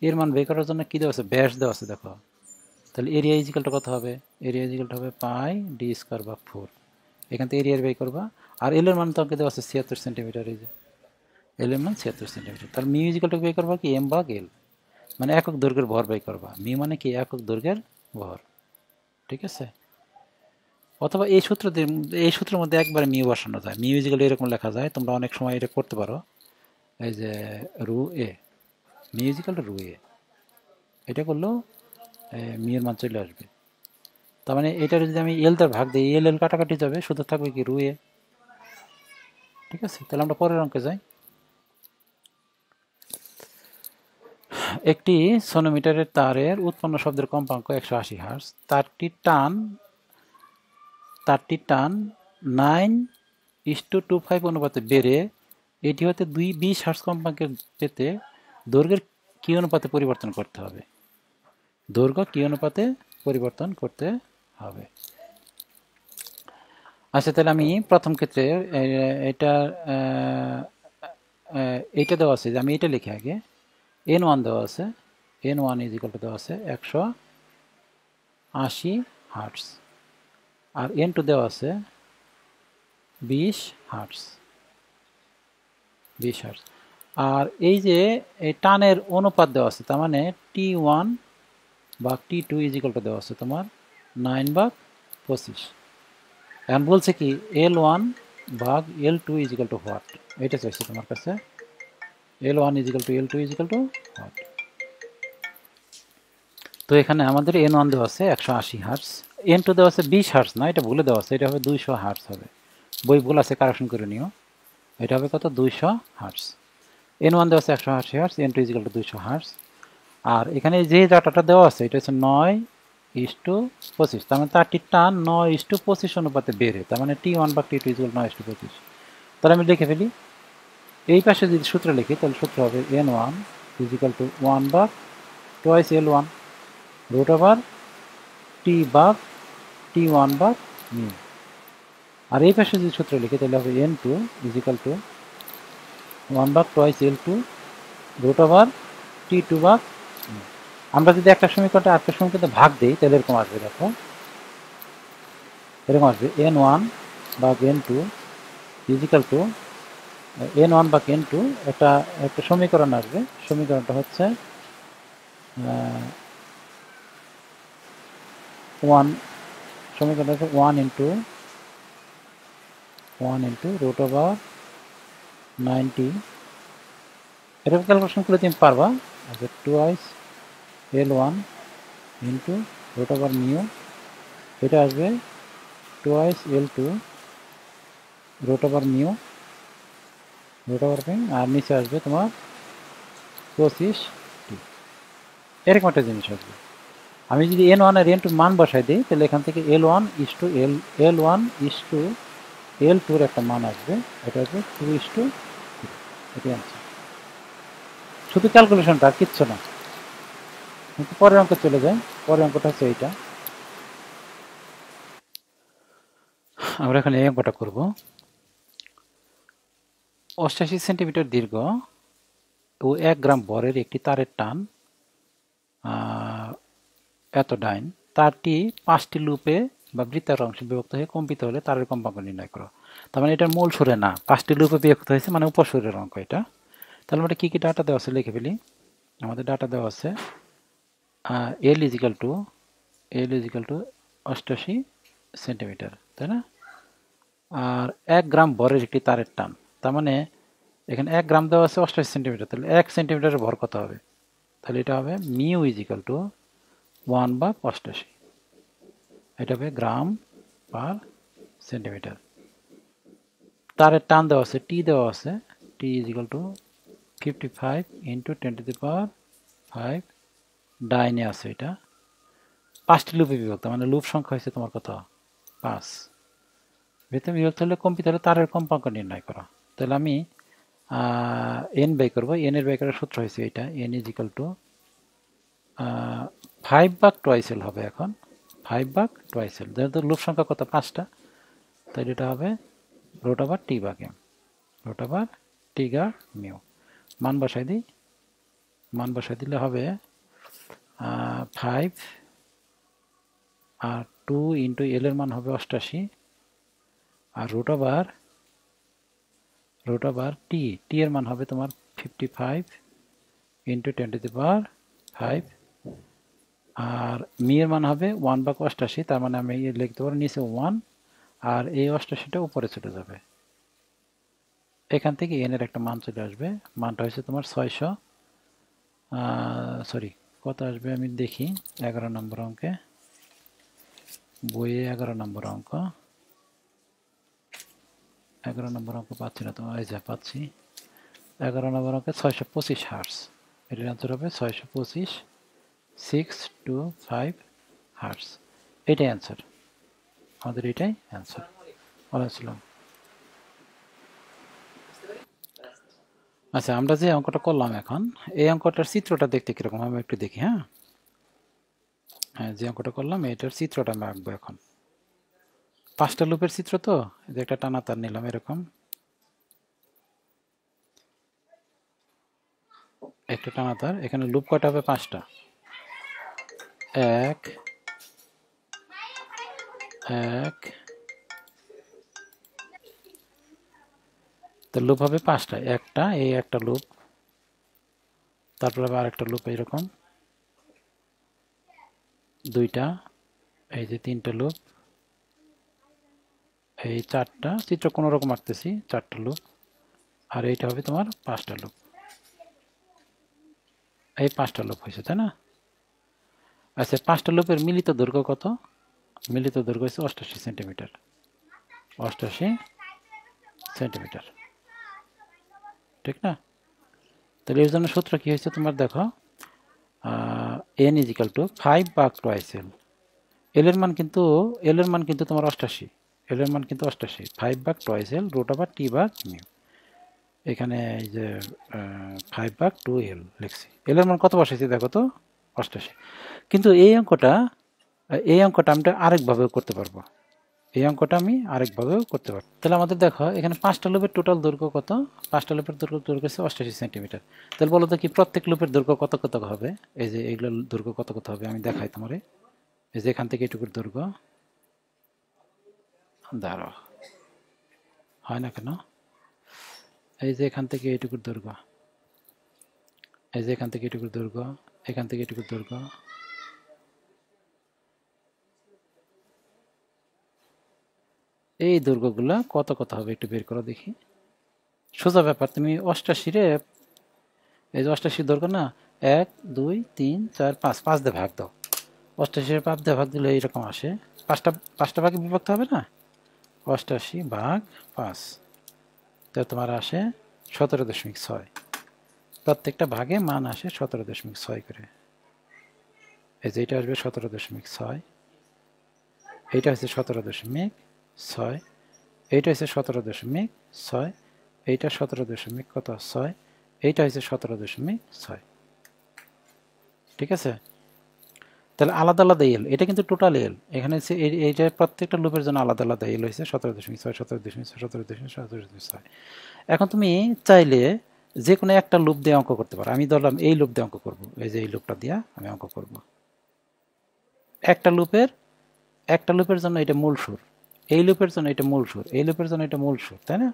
Speaker 1: এর মান বের করার জন্য কি দেওয়া আছে, ব্যাস দেওয়া আছে দেখো। তাহলে এরিয়া ইজিক্যাল টু কত হবে, এরিয়া ইজিক্যাল টু হবে পাই ডি স্কোয়ার ভাগ 4। এখান থেকে এরিয়ার বের করবা। আর এল এর মান তো অঙ্কে দেওয়া আছে 76 সেন্টিমিটার, এই যে এল এর মান 76 সেন্টিমিটার। তাহলে মিউ ইজিক্যাল টু বের করবা কি এম ভাগ এল, মানে একক দৈর্ঘ্যের ভর বের করবা। মিউ মানে কি একক দৈর্ঘ্যের ভর, ঠিক আছে? অথবা এই সূত্রের মধ্যে একবারে মিউ বসানো যায়। মিউ ইজিক্যাল এরকম লেখা যায়, তোমরা অনেক সময় এটা করতে পারো। এই যে রু এ, মিউ ইজিক্যাল টু রু এ, এটা করলেও মিউর মান চলে আসবে। তার মানে এটার যদি আমি এল দ্বারা ভাগ দিই, এল এল কাটাকাটি যাবে, শুধু থাকবে কি রু এ, ঠিক আছে? তাহলে আমরা পরের অঙ্কে যাই। একটি সোনোমিটারের তারের উৎপন্ন শব্দের কম্পাঙ্ক 180 হার্টজ, তারটি টান 9:25 অনুপাতে বেড়ে এটি হতে 20 হার্টজ কম্পাঙ্কের পেতে দৈর্ঘ্যের কি অনুপাতে পরিবর্তন করতে হবে? দৈর্ঘ্য কি অনুপাতে পরিবর্তন করতে হবে? আচ্ছা, তাহলে আমি প্রথম ক্ষেত্রে এইটা দেওয়া আছে যে আমি এটা লিখি আগে। N1 দেওয়া আছে, N1 ইজ ইকুয়াল টু দেওয়া আছে 180 হার্টজ, আর N2 দেওয়া আছে 20 হার্টজ, 20 হার্টজ। আর এই যে এই টানের অনুপাত দেওয়া আছে, তার মানে T1 ভাগ T2 ইজ ইকুয়াল টু দেওয়া আছে তোমার 9/25। এখন বলছে কি L1 ভাগ L2 is equal two what, এটা চাইছে তোমার কাছে। L1 is equal two L2 is equal two what. তো এখানে আমাদের N1 দেওয়া আছে 180 হার্টজ, N2 দেওয়া আছে 20 হার্টজ, না এটা ভুলে দেওয়া আছে, এটা হবে 200 হার্টজ হবে। বই ভুল আছে, কারেকশন করে নিও। এটা হবে কত, 200 হার্টজ। N1 দেওয়া আছে 180 hertz, N2 is equal to 200 hertz. আর এখানে যে ডাটাটা দেওয়া আছে এটা হচ্ছে 9:25, তার মানে তারটির টান 9:25 অনুপাতে বেড়ে, তার মানে T1 বা T2 ইজ ইকুয়াল 9:25। তাহলে আমি লিখে ফেলি, এই পাশে যদি সূত্র লিখি তাহলে সূত্র হবে N1 ইজ ইকুয়াল টু 1 ভাগ twice L1 root over T ভাগ T1 ভাগ মিউ। আর এই পাশে যদি সূত্র লিখি তাহলে হবে N2 ইজ ইকুয়াল টু 1 ভাগ twice L2 root over T2 ভাগ মিউ। আমরা যদি একটা সমীকরণটা আরেকটা সমীকরণে ভাগ দিই তাহলে এরকম আসবে, দেখো এরকম আসবে N1 ভাগ N2 is equal two N1 ভাগ N2, একটা সমীকরণ আসবে। সমীকরণটা হচ্ছে 1, সমীকরণটা হচ্ছে 1 ইন্টু রুট ওভার 90, এটা ক্যালকুলেশন করে তুমি পারবা। আচ্ছা, twice L1 into root over mu, এটা আসবে twice L2 root over mu, আর নিচে আসবে তোমার 25t, এরকম একটা জিনিস আসবে। আমি যদি N1 আর N2 মান বসাই দিই তাহলে এখান থেকে L1 ইস টু L2 এর একটা মান আসবে, এটা হচ্ছে 2:3, এটি আনসার। শুধু ক্যালকুলেশনটা, আর কিচ্ছু না। কিন্তু পরের অঙ্কে চলে যায়, পরের অঙ্কটা হচ্ছে এইটা। আমরা এখানে এই অঙ্কটা করব। 88 সেন্টিমিটার দীর্ঘ ও 1 গ্রাম ভরের একটি তারের টান এত ডাইন, তারটি 5টি লুপে বা বৃত্তাকার অংশে বিভক্ত হয়ে কম্পিত হলে তারের কম্পাঙ্ক নির্ণয় করো। তার মানে এটার মূল সুরে না, 5টি লুপে বিভক্ত হয়েছে মানে উপসুরের অঙ্ক এটা। তাহলে আমরা কি কি ডাটা দেওয়া আছে লিখে ফেলি। আমাদের ডাটা দেওয়া আছে L is equal to 88 centimetre, তাই না? আর 1 গ্রাম ভরের একটি তারের টান। তার মানে এখানে 1 গ্রাম দেওয়া আছে 88 সেন্টিমিটার, তাহলে 1 সেন্টিমিটারের ভর কত হবে? তাহলে এটা হবে মিউ ইজ ইকাল টু 1/88। এটা হবে গ্রাম পার সেন্টিমিটার। তারের টান দেওয়া আছে, টি দেওয়া আছে, টি ইজ ইকাল টু 55 ইন্টু 10⁵ ডাইনে আছে এটা 5টি লুপে বিভক্ত, মানে লুপ সংখ্যা হয়েছে তোমার কত? 5। ভিতরে বিভক্ত হলে কম্পিউটারে তারের কম্পাঙ্ক নির্ণয় করো। তাহলে আমি এন বাই করবো। এন এর বাই করার সূত্র হয়েছে এটা, N is equal to 5/2L হবে। এখন 5/2L, যেহেতু লুপ সংখ্যা কত? 5টা, তাই এটা হবে √T/m, √T/μ। মান বসাই দিই, মান বসাই দিলে হবে 5 আর 2 ইন্টু এল এর মান হবে 88, আর √T, টি এর মান হবে তোমার 55 ইন্টু 10⁵, আর মি এর মান হবে 1/88, তার মানে আমি লিখতে পারবো নিচে 1 আর এই 88টা উপরে চলে যাবে। এখান থেকে এন এর একটা মান চলে আসবে, মানটা হচ্ছে তোমার 600, সরি কত আসবে আমি দেখি। 11 নম্বর অঙ্কে, বইয়ে 11 নম্বর অঙ্ক, 11 নম্বর অঙ্ক পাচ্ছি না তো, এই যে পাচ্ছি 11 নম্বর অঙ্কে 625 হার্টজ। এটার অ্যান্সার হবে 625 625 হার্টজ। এটাই অ্যান্সার, আমাদের এটাই অ্যান্সার। ওয়ালাইকুম। আচ্ছা, আমরা যে অঙ্কটা করলাম এখন, এই অঙ্কটার চিত্রটা দেখতে কিরকম আমি একটু দেখি। হ্যাঁ, যে অঙ্কটা করলাম এটার চিত্রটা আমি আঁকবো এখন। 5টা লুপের চিত্র তো, যে একটা টানা তার নিলাম এরকম, একটা টানা তার, এখানে লুপ কয়টা হবে? 5টা। 1 1 তো লুপ হবে 5টা, একটা এই একটা লুপ, তারপরে আবার আরেকটা লুপ এইরকম, 2টা, এই যে 3টে লুপ, এই 4টা, চিত্র কোনো রকম আঁকতেছি, 4টা লুপ, আর এইটা হবে তোমার 5টা লুপ। এই 5টা লুপ হয়েছে, তাই না? আচ্ছা, 5টা লুপের মিলিত দৈর্ঘ্য কত? মিলিত দৈর্ঘ্য হচ্ছে 88 সেন্টিমিটার, 88 সেন্টিমিটার, ঠিক না? তাহলে এর জন্য সূত্র কি হয়েছে তোমার দেখো, n is equal to 5/2L। এল এর মান কিন্তু তোমার 88, এল এর মান কিন্তু 88, 5/2L √T/μ। এখানে এই যে 5/2L লিখছি, এল এর মান কত বসাইছি দেখো তো, 88। কিন্তু এই অঙ্কটা আমরা আরেকভাবেও করতে পারবো, এই অঙ্কটা আমি আরেকভাবেও করতে পারবো। তাহলে আমাদের দেখো এখানে 5টা লুপের টোটাল দৈর্ঘ্য কত? 5টা লুপের দৈর্ঘ্য হচ্ছে 88 সেন্টিমিটার। তাহলে বলো তো কি প্রত্যেক লুপের দৈর্ঘ্য কত কত হবে? এই যে এইগুলো দৈর্ঘ্য কত কত হবে আমি দেখাই তোমারে। এই যে এখান থেকে এটুকুর দৈর্ঘ্য, দাঁড়াও, হয় না কেন? এই যে এখান থেকে এটুকুর দৈর্ঘ্য, এই যে এখান থেকে এটুকুর দৈর্ঘ্য, এখান থেকে এটুকুর দৈর্ঘ্য, এই দৈর্ঘ্যগুলো কত কত হবে একটু বের করো দেখি। সোজা ব্যাপার, তুমি 88 রে, এই যে 88 দৈর্ঘ্য না, 1 2 3 4 5, 5 দিয়ে ভাগ দাও। 88 5 দিয়ে ভাগ দিলে এইরকম আসে, পাঁচটা ভাগে বিভক্ত হবে না, 88/5, তো তোমার আসে 17.6। প্রত্যেকটা ভাগে মান আসে 17.6 করে। এই যে এটা আসবে 17.6, এইটা হচ্ছে 17.6, এইটা হচ্ছে 17.6, এইটা 17.6, এইটা হচ্ছে 17.6। ঠিক আছে? তাহলে আলাদা আলাদা এল, এটা কিন্তু টোটাল এল। এখানে হচ্ছে এইটা প্রত্যেকটা লুপের জন্য আলাদা আলাদা এল হয়েছে 17.6, 17.6, 17.6, 17.6। এখন তুমি চাইলে যে কোনো একটা লুপ দিয়ে অঙ্ক করতে পারো। আমি ধরলাম এই লুপ দিয়ে অঙ্ক করব, এই যে এই লুপটা দিয়ে আমি অঙ্ক করব। একটা লুপের জন্য এটা মূল সুর, এই লুপের জন্য এটা মূল সুর, এই লুপের জন্য এটা মূল সুর, তাই না?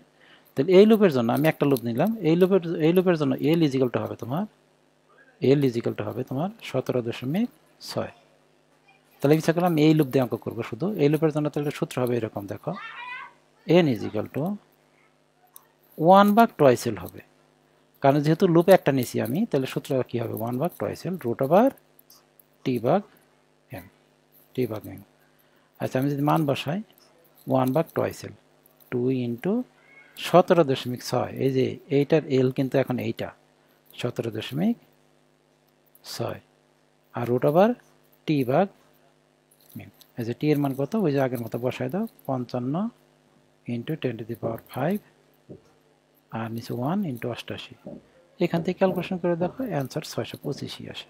Speaker 1: তাহলে এই লুপের জন্য আমি একটা লুপ নিলাম, এই লুপের জন্য এল ইজিক্যাল টু হবে তোমার, এল ইজিক্যাল টু হবে তোমার 17.6। তাহলে ইচ্ছা করলাম এই লুপ দিয়ে অঙ্ক করবো শুধু, এই লুপের জন্য তাহলে সূত্র হবে এরকম, দেখো এন ইজ ইকাল টু 1/2 হবে, কারণ যেহেতু লুপে একটা নিছি আমি, তাহলে সূত্রটা কি হবে 1/2 √T/m, T/m। আচ্ছা, আমি যদি মান বসাই 1/2, 2 ইন্টু 17.6, এই যে এইটার এল কিন্তু এখন এইটা 17.6, আর √T/m, এই যে টি এর মান কত, ওই যে আগের মতো বসাই দাও, 55 ইন্টু 10⁵, আর নিচে 1 ইন্টু 88। এখান থেকে ক্যালকুলেশন করে দেখো, অ্যান্সার 625 আসে।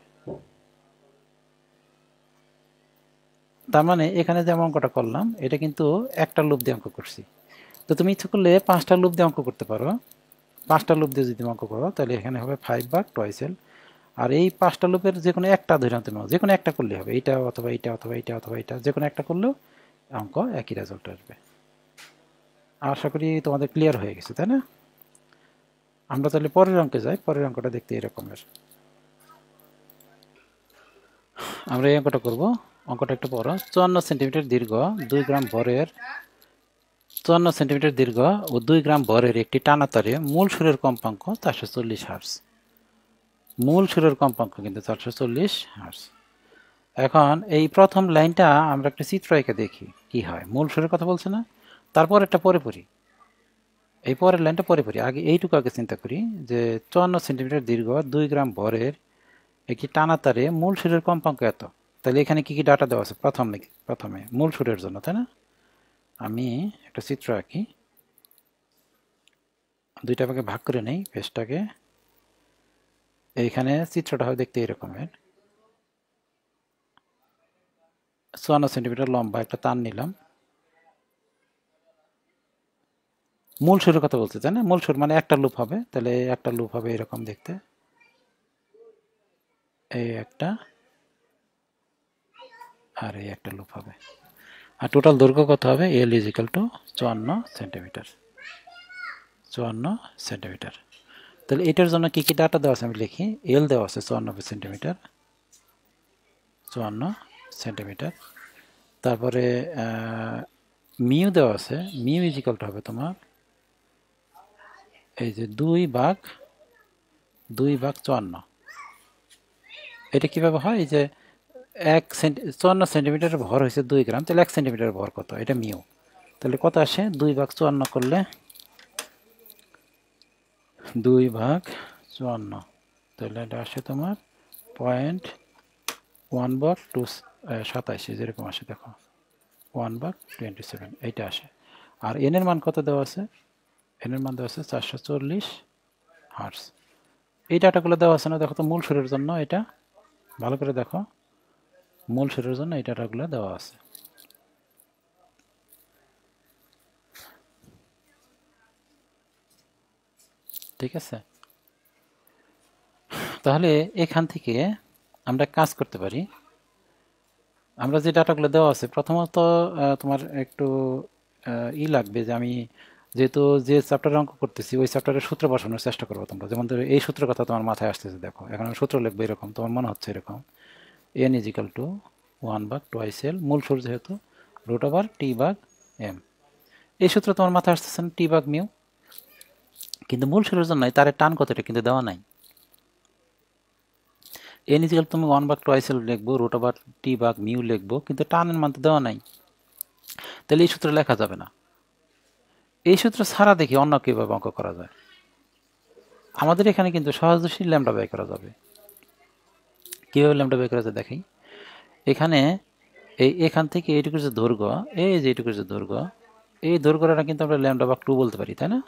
Speaker 1: তার মানে এখানে যে অঙ্কটা করলাম এটা কিন্তু একটা লুপ দিয়ে অঙ্ক করছি। তো তুমি ইচ্ছে করলে 5টা লুপ দিয়ে অঙ্ক করতে পারো। 5টা লুপ দিয়ে যদি অঙ্ক করো তাহলে এখানে হবে 5/2, আর এই 5টা লুপের যে কোনো একটা ধরে তুমি যে কোনো একটা করলে হবে, এইটা অথবা এইটা অথবা এইটা অথবা এইটা, যে কোনো একটা করলেও অঙ্ক একই রেজাল্ট আসবে। আশা করি তোমাদের ক্লিয়ার হয়ে গেছে, তাই না? আমরা তাহলে পরের অঙ্কে যাই। পরের অঙ্কটা দেখতে এরকমের। আমরা এই অঙ্কটা করবো। অঙ্কটা একটু বড়। 54 সেন্টিমিটার দীর্ঘ 2 গ্রাম ভরের 54 সেন্টিমিটার দীর্ঘ ও 2 গ্রাম ভরের একটি টানা তারে মূল সুরের কম্পাঙ্ক 440 হার্টজ। মূল সুরের কম্পাঙ্ক কিন্তু 440 হার্টজ। এখন এই প্রথম লাইনটা আমরা একটা চিত্র এঁকে দেখি কি হয়। মূল সুরের কথা বলছে না, তারপর একটা পরে পড়ি, এই পরের লাইনটা পরে পড়ি। আগে এইটুকু আগে চিন্তা করি যে 54 সেন্টিমিটার দীর্ঘ 2 গ্রাম ভরের একটি টানা তারে মূল সুরের কম্পাঙ্ক এত। তাহলে এখানে কি কি ডাটা দেওয়া আছে প্রথমে মূল সুরের জন্য, তাই না? আমি একটা চিত্র আঁকি, দুইটা ভাগে ভাগ করে নেই পেজটাকে। এইখানে চিত্রটা হয় দেখতে এরকমের। 54 সেন্টিমিটার লম্বা একটা তার নিলাম। মূল সুরের কথা বলছে, তাই না? মূল সুর মানে একটা লুপ হবে, তাহলে একটা লুপ হবে এরকম দেখতে, এই একটা আর এই একটা লুপ হবে। আর টোটাল দৈর্ঘ্য কত হবে? এল is equal to 54 centimetre. 54 centimetre. তাহলে এটার জন্য কি কি ডাটা দেওয়া আছে আমি লিখি। এল দেওয়া আছে 54 সেন্টিমিটার, 54 সেন্টিমিটার। তারপরে মিউ দেওয়া আছে। মিউ ইজ ইকাল টু হবে তোমার এই যে 2/54। এটা কিভাবে হয়? এই যে 54 সেন্টিমিটার ভর হয়েছে 2 গ্রাম, তাহলে 1 সেন্টিমিটার ভর কত, এটা মিউ। তাহলে কত আসে? 2/54 করলে 2/54, তাহলে এটা আসে তোমার 0.1/227, যেরকম আসে দেখো 1/27 এইটা আসে। আর এন এর মান কত দেওয়া আছে? এন এর মান দেওয়া আছে 440 হার্টজ। এই ডাটাগুলো দেওয়া আছে না? দেখো তো মূল সুরের জন্য এটা ভালো করে দেখো, মূল সুরের জন্য এই ডাটাগুলো দেওয়া আছে। ঠিক আছে? তাহলে এখান থেকে আমরা কাজ করতে পারি। আমরা যে ডাটাগুলো দেওয়া আছে, প্রথমত তোমার একটু লাগবে যে আমি যেহেতু যে চ্যাপ্টারে অঙ্ক করতেছি ওই চ্যাপ্টারের সূত্র বসানোর চেষ্টা করবো তোমরা। যেমন এই সূত্রের কথা তোমার মাথায় আসতেছে, দেখো এখন আমি সূত্র লিখবো এরকম, তোমার মনে হচ্ছে এরকম, এন ইজ ইকাল টু 1/2 মূল সুর যেহেতু √T/m। এই সূত্র তোমার মাথায় আসতেছে না, T/মিউ, কিন্তু মূল সুরের জন্য তারের টান কতটা কিন্তু দেওয়া নাই। এন ইজ ইকাল তুমি 1/2 লিখবো, √T/মিউ লিখবো, কিন্তু টানের মান তো দেওয়া নাই, তাহলে এই সূত্র লেখা যাবে না। এই সূত্র ছাড়া দেখি অন্য কীভাবে অঙ্ক করা যায়। আমাদের এখানে কিন্তু সহজেই ল্যামডা ব্যয় করা যাবে। কীভাবে ল্যামডা ব্যয় করা যায় দেখি। এখানে এখান থেকে এইটুকুর যে দৈর্ঘ্য, এই যে এইটুকুর যে দৈর্ঘ্য, এই দৈর্ঘ্যটা কিন্তু আমরা λ/2 বলতে পারি, তাই না?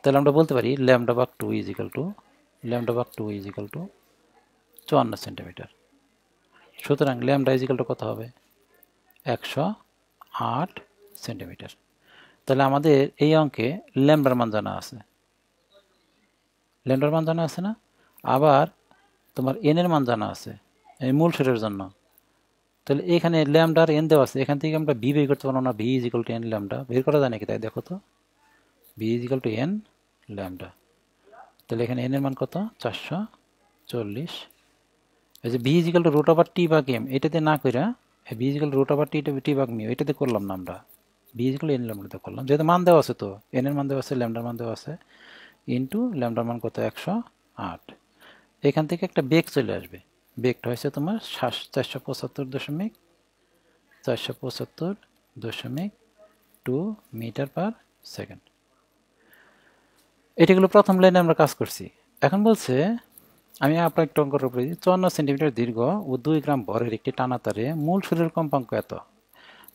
Speaker 1: তাহলে আমরা বলতে পারি λ/2 ইজ ইকাল টু 54 সেন্টিমিটার। সুতরাং ল্যামডা ইজ ইকাল টু কত হবে? 108 সেন্টিমিটার। তাহলে আমাদের এই অঙ্কে ল্যামডার মান জানা আছে, ল্যামডার মান জানা আছে না? আবার তোমার এন এর মান জানা আছে এই মূল সুরের জন্য। তাহলে এখানে ল্যামডার এন দেওয়া আছে, এখান থেকে আমরা ভি বের করতে পারবো না। V is equal to N lambda বের করা যায় নাকি? তাই দেখো তো, V is equal to N lambda. তাহলে এখানে এন এর মান কত? 440। এই যে V is equal to √T/m, এটাতে না কইরা ভি ইজ ইকাল টু √T/মিউ এটাতে করলাম না আমরা। বি ইজিক্যাল এন ল্যামডা করলাম, যেহেতু মান দেওয়া আছে, তো এন এর মান দেওয়া আছে, ল্যামডার মান দেওয়া আছে, ইন্টু ল্যামডার মান কত 108। এখান থেকে একটা বেগ চলে আসবে, বেগটা হয়েছে তোমার 475.2 মিটার পার সেকেন্ড। এটি হলো প্রথম লাইনে আমরা কাজ করছি। এখন বলছে আমি আপনার একটু অঙ্ক করে 54 সেন্টিমিটার দীর্ঘ ও 2 গ্রাম ভরের একটি টানা তারে মূল শরীরের কম্পাঙ্ক এত।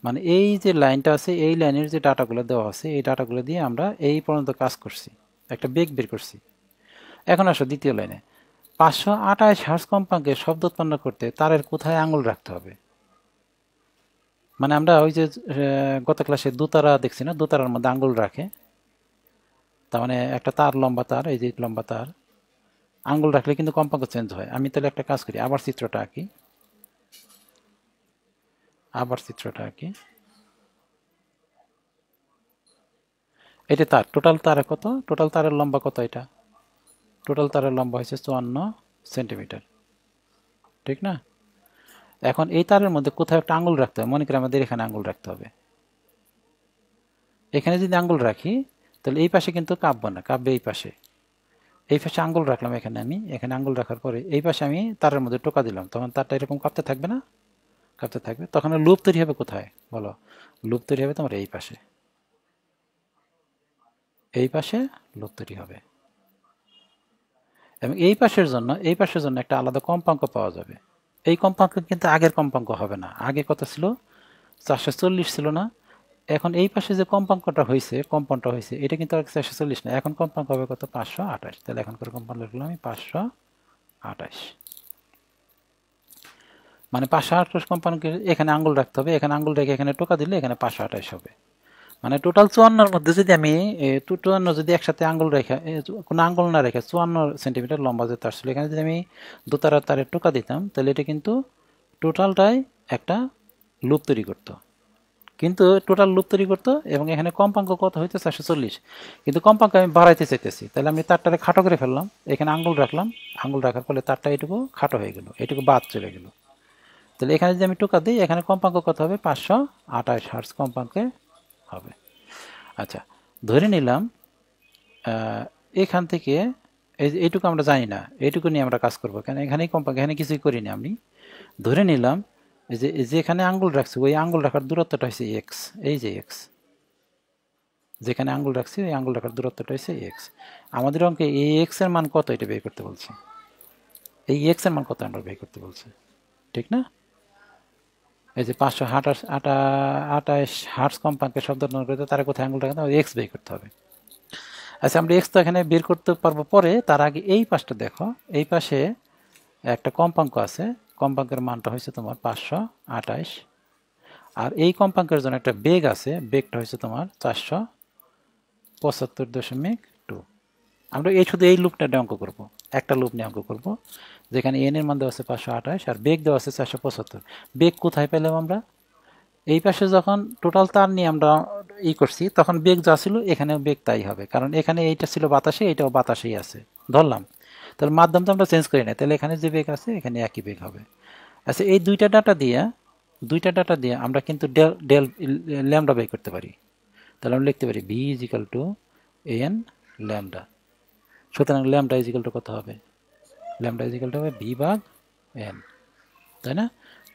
Speaker 1: মানে এই যে লাইনটা আছে, এই লাইনের যে ডাটাগুলো দেওয়া আছে, এই ডাটাগুলো দিয়ে আমরা এই পর্যন্ত কাজ করছি, একটা বেগ বের করছি। এখন আসো দ্বিতীয় লাইনে, 528 হার্জ কম্পাঙ্কে শব্দ উৎপন্ন করতে তারের কোথায় আঙুল রাখতে হবে। মানে আমরা ওই যে গত ক্লাসে দোতারা দেখছি না, দোতারার মধ্যে আঙুল রাখে, তার মানে একটা তার লম্বা তার, এই যে লম্বা তার, আঙুল রাখলে কিন্তু কম্পাঙ্ক চেঞ্জ হয়। আমি তাহলে একটা কাজ করি, আবার চিত্রটা আঁকি, এটা তার টোটাল তারের কত, টোটাল তারের লম্বা কত, এটা টোটাল তারের লম্বা হয়েছে 54 সেন্টিমিটার, ঠিক না? এখন এই তারের মধ্যে কোথাও একটা আঙুল রাখতে হবে, মনে করি আমাদের এখানে আঙুল রাখতে হবে। এখানে যদি আঙুল রাখি তাহলে এই পাশে কিন্তু কাঁপবো না, কাঁপবে এই পাশে। এই পাশে আঙুল রাখলাম, এখানে আমি এখানে আঙুল রাখার পরে এই পাশে আমি তারের মধ্যে টোকা দিলাম, তখন তারটা এরকম কাঁপতে থাকবে না, কাঁপতে থাকবে। তখন লুপ তৈরি হবে কোথায় বলো, লুপ তৈরি হবে তোমার এই পাশে, এই পাশে লুপ তৈরি হবে। এবং এই পাশের জন্য একটা আলাদা কম্পাঙ্ক পাওয়া যাবে। এই কম্পাঙ্ক কিন্তু আগের কম্পাঙ্ক হবে না, আগে কত ছিল 440 ছিল না, এখন এই পাশে যে কম্পাঙ্কটা হয়েছে, কম্পাউন্ডটা হয়েছে, এটা কিন্তু আর 440 না, এখন কম্পাঙ্ক হবে কত 528। তাহলে এখনকার কম্পাউন্ড লিখলাম আমি 528, মানে 528 কম্পাঙ্কের এখানে আঙ্গুল রাখতে হবে, এখানে আঙ্গুল রেখে এখানে টোকা দিলে এখানে 528 হবে। মানে টোটাল 54 মধ্যে যদি আমি 54 যদি একসাথে আঙ্গুল রেখে, কোনো আঙ্গুল না রেখে 54 সেন্টিমিটার লম্বা যে তার ছিল, এখানে যদি আমি দোতারা তারের টোকা দিতাম তাহলে এটা কিন্তু টোটালটাই একটা লুপ তৈরি করতো, কিন্তু টোটাল লুপ তৈরি করতো। এবং এখানে কম্পাঙ্ক কত হইতো 440, কিন্তু কম্পাঙ্ক আমি বাড়াইতে চাইতেছি, তাহলে আমি তারটারে খাটো করে ফেললাম, এখানে আঙ্গুল রাখলাম, আঙ্গুল রাখার ফলে তারটা এটুকু খাটো হয়ে গেল, এটুকু বাদ চলে গেল। তাহলে এখানে যদি আমি টোকা দিই, এখানে কম্পাঙ্ক কত হবে 528 হার্জ কম্পাঙ্কে হবে। আচ্ছা, ধরে নিলাম এখান থেকে এইটুকু আমরা জানি না, এইটুকু নিয়ে আমরা কাজ করবো, কেন এখানেই কম্পাঙ্ক, এখানে কিছুই করিনি আমি। ধরে নিলাম যে যেখানে আঙ্গুল রাখছি ওই আঙ্গুল রাখার দূরত্বটা হচ্ছে এক্স, এই যে এক্স, যেখানে আঙ্গুল রাখছি ওই আঙ্গুল রাখার দূরত্বটা হচ্ছে এক্স। আমাদের অঙ্কে এই এক্স এর মান কত এটা বের করতে বলছে, এই এক্স এর মান কত আমরা বের করতে বলছে, ঠিক না? এই যে 528 হার্টস কম্পাঙ্কের শব্দ করতে তারা কোথায় আঙ্গুল রাখতে হবে, এক্স বের করতে হবে। আচ্ছা, আমরা এক্স তো এখানে বের করতে পারবো পরে, তার আগে এই পাশটা দেখো, এই পাশে একটা কম্পাঙ্ক আছে, কম্পাঙ্কের মানটা হয়েছে তোমার 528, আর এই কম্পাঙ্কের জন্য একটা বেগ আছে, বেগটা হয়েছে তোমার 475.2। আমরা শুধু এই লুপটা অঙ্ক করব, একটা লুপ নিয়ে অঙ্ক করব, যেখানে এন এর মান দেওয়া আছে 528 আর বেগ দেওয়া আছে 475। বেগ কোথায় পেলাম আমরা, এই পাশে যখন টোটাল তার নিয়ে আমরা করছি তখন বেগ যা ছিল এখানেও বেগ তাই হবে, কারণ এখানে এইটা ছিল বাতাসে, এইটাও বাতাসেই আছে ধরলাম। তাহলে মাধ্যম তো আমরা চেঞ্জ করি না, তাহলে এখানে যে বেগ আছে এখানে একই বেগ হবে। আচ্ছা, এই দুইটা ডাটা দিয়ে আমরা কিন্তু ডেল ল্যামডা বের করতে পারি। তাহলে আমরা লিখতে পারি V is equal to N lambda. সুতরাং ল্যামডা ইজ ইকাল টু কত হবে, ল্যামডা ইজ ইকাল টু হবে ভি ভাগ এন, তাই না?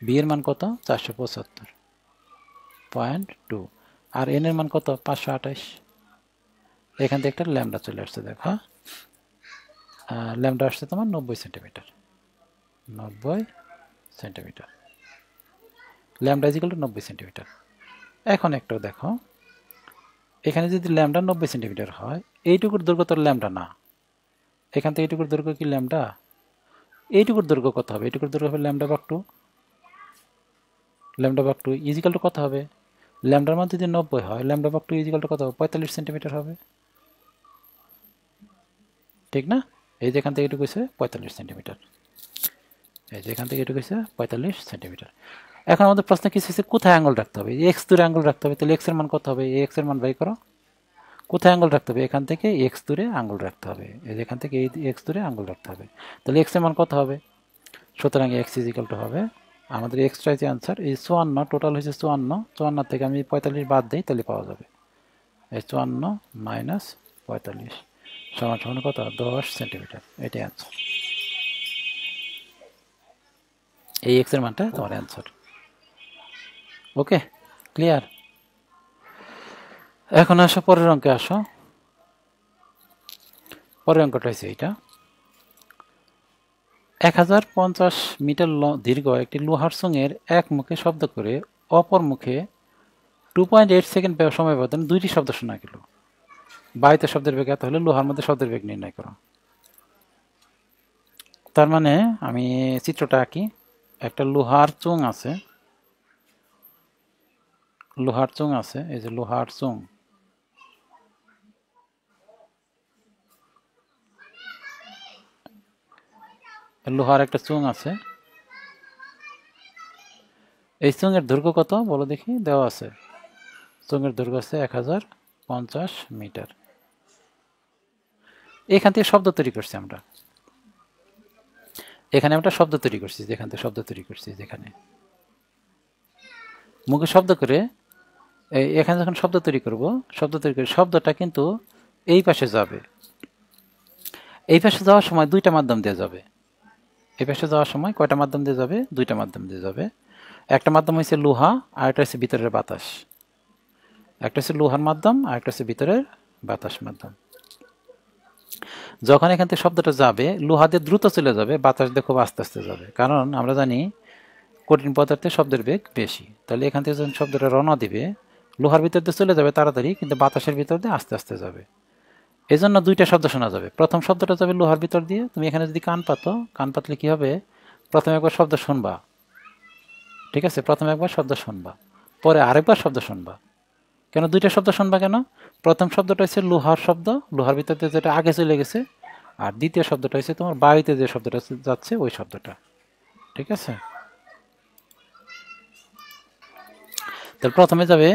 Speaker 1: বি এর মান কত 475.2 আর এন এর মান কত 528। এখান থেকে একটা ল্যামডা চলে আসছে, দেখো ল্যামডা আসছে তোমার 90 centimetre, 90 centimetre, lambda is equal to 90 centimetre. এখন একটাও দেখো, এখানে যদি ল্যামডা 90 সেন্টিমিটার হয়, এইটুকুর দৈর্ঘ্য তো ল্যামডা না, এখান থেকে এইটুকুর দৈর্ঘ্য কি ল্যামডা, এইটুকুর দৈর্ঘ্য কত হবে, এইটুকুর দৈর্ঘ্য হবে ল্যামডা ভাগ 2, ল্যামডা ভাগ 2 ইজ ইকাল টু কত হবে, ল্যামডার মান যদি 90 হয়, ল্যামডা ভাগ 2 ইজ ইকাল টু কত হবে 45 সেন্টিমিটার হবে, ঠিক না? এই যে এখান থেকে এটুকু হচ্ছে 45 সেন্টিমিটার, এই যে এখান থেকে এটুকু হচ্ছে 45 সেন্টিমিটার। এখন আমাদের প্রশ্ন কি হচ্ছে, কোথায় আঙ্গুল রাখতে হবে, এক্স দূরে আঙ্গুল রাখতে হবে, তাহলে এক্স এর মান কত হবে, এক্স এর মান বাই করো, কোথায় আঙ্গুল রাখতে হবে, এখান থেকে এক্স দূরে আঙ্গুল রাখতে হবে, এই যে এখান থেকে এই এক্স দূরে আঙ্গুল রাখতে হবে, তাহলে এক্স এর মান কত হবে, সুতরাং এক্স ইজ ইকাল টু হবে আমাদের এক্সট্রা যে অ্যান্সার এই 54, টোটাল হয়েছে 54, 54 থেকে আমি 45 বাদ দিই তাহলে পাওয়া যাবে এই 54 মাইনাস 45 সমান সমান কত 10 সেন্টিমিটার। এটাই অ্যান্সার, এই এক্স এর মানটা তোমার অ্যান্সার। ওকে, ক্লিয়ার? এখন আসো পরের অঙ্কে আসো। পরের অঙ্কটা হয়েছে এইটা, 1050 মিটার দীর্ঘ একটি লোহার সঙ্গের এক মুখে শব্দ করে অপর মুখে 2.8 সেকেন্ড সময় ব্যবধানে দুইটি শব্দ শোনা গেল। বায়ুতে শব্দের বেগ এত হলে লোহার মধ্যে শব্দের বেগ নির্ণয় করো। তার মানে আমি চিত্রটা আঁকি। একটা লোহার চুং আছে, লোহার চুং আছে, এই যে লোহার চুং, লোহার একটা চুং আছে। এই চুঙের দৈর্ঘ্য কত বলো দেখি, দেওয়া আছে। চুঙের দৈর্ঘ্য আছে 1050 মিটার। এখান থেকে শব্দ তৈরি করছি আমরা, এখানে আমরা শব্দ তৈরি করছি, যেখান থেকে শব্দ তৈরি করছি, যেখানে মুখে শব্দ করে এখানে যখন শব্দ তৈরি করব, শব্দ তৈরি করে শব্দটা কিন্তু এই পাশে যাবে। এই পাশে যাওয়ার সময় দুইটা মাধ্যম দিয়ে যাবে। এই পাশে যাওয়ার সময় কয়টা মাধ্যম দিয়ে যাবে? দুইটা মাধ্যম দিয়ে যাবে। একটা মাধ্যম হচ্ছে লোহা, আর একটা হচ্ছে ভিতরের বাতাস। একটা হচ্ছে লোহার মাধ্যম, আর একটা হচ্ছে ভিতরের বাতাস মাধ্যম। যখন এখান থেকে শব্দটা যাবে, লোহা দিয়ে দ্রুত চলে যাবে, বাতাস দিয়ে খুব আস্তে আস্তে যাবে, কারণ আমরা জানি কঠিন পদার্থে শব্দের বেগ বেশি। তাহলে এখান থেকে যখন শব্দটা রওনা দিবে, লোহার ভিতর দিয়ে চলে যাবে তাড়াতাড়ি, কিন্তু বাতাসের ভিতর দিয়ে আস্তে আস্তে যাবে। এই জন্য দুইটা শব্দ শোনা যাবে। প্রথম শব্দটা যাবে লোহার ভিতর দিয়ে, তুমি এখানে যদি কান পাতো, কান পাতলে কি হবে, প্রথমে একবার শব্দ শুনবা, ঠিক আছে, প্রথমে একবার শব্দ শুনবা, পরে আরেকবার শব্দ শুনবা। কেন দুইটা শব্দ শুনবা কেন? প্রথম শব্দটা হচ্ছে লোহার শব্দ, লোহার ভিতর দিয়ে যেটা আগে চলে গেছে, আর দ্বিতীয় শব্দটা হচ্ছে তোমার বায়ুতে যে শব্দটা যাচ্ছে ওই শব্দটা, ঠিক আছে। তাহলে প্রথমে যাবে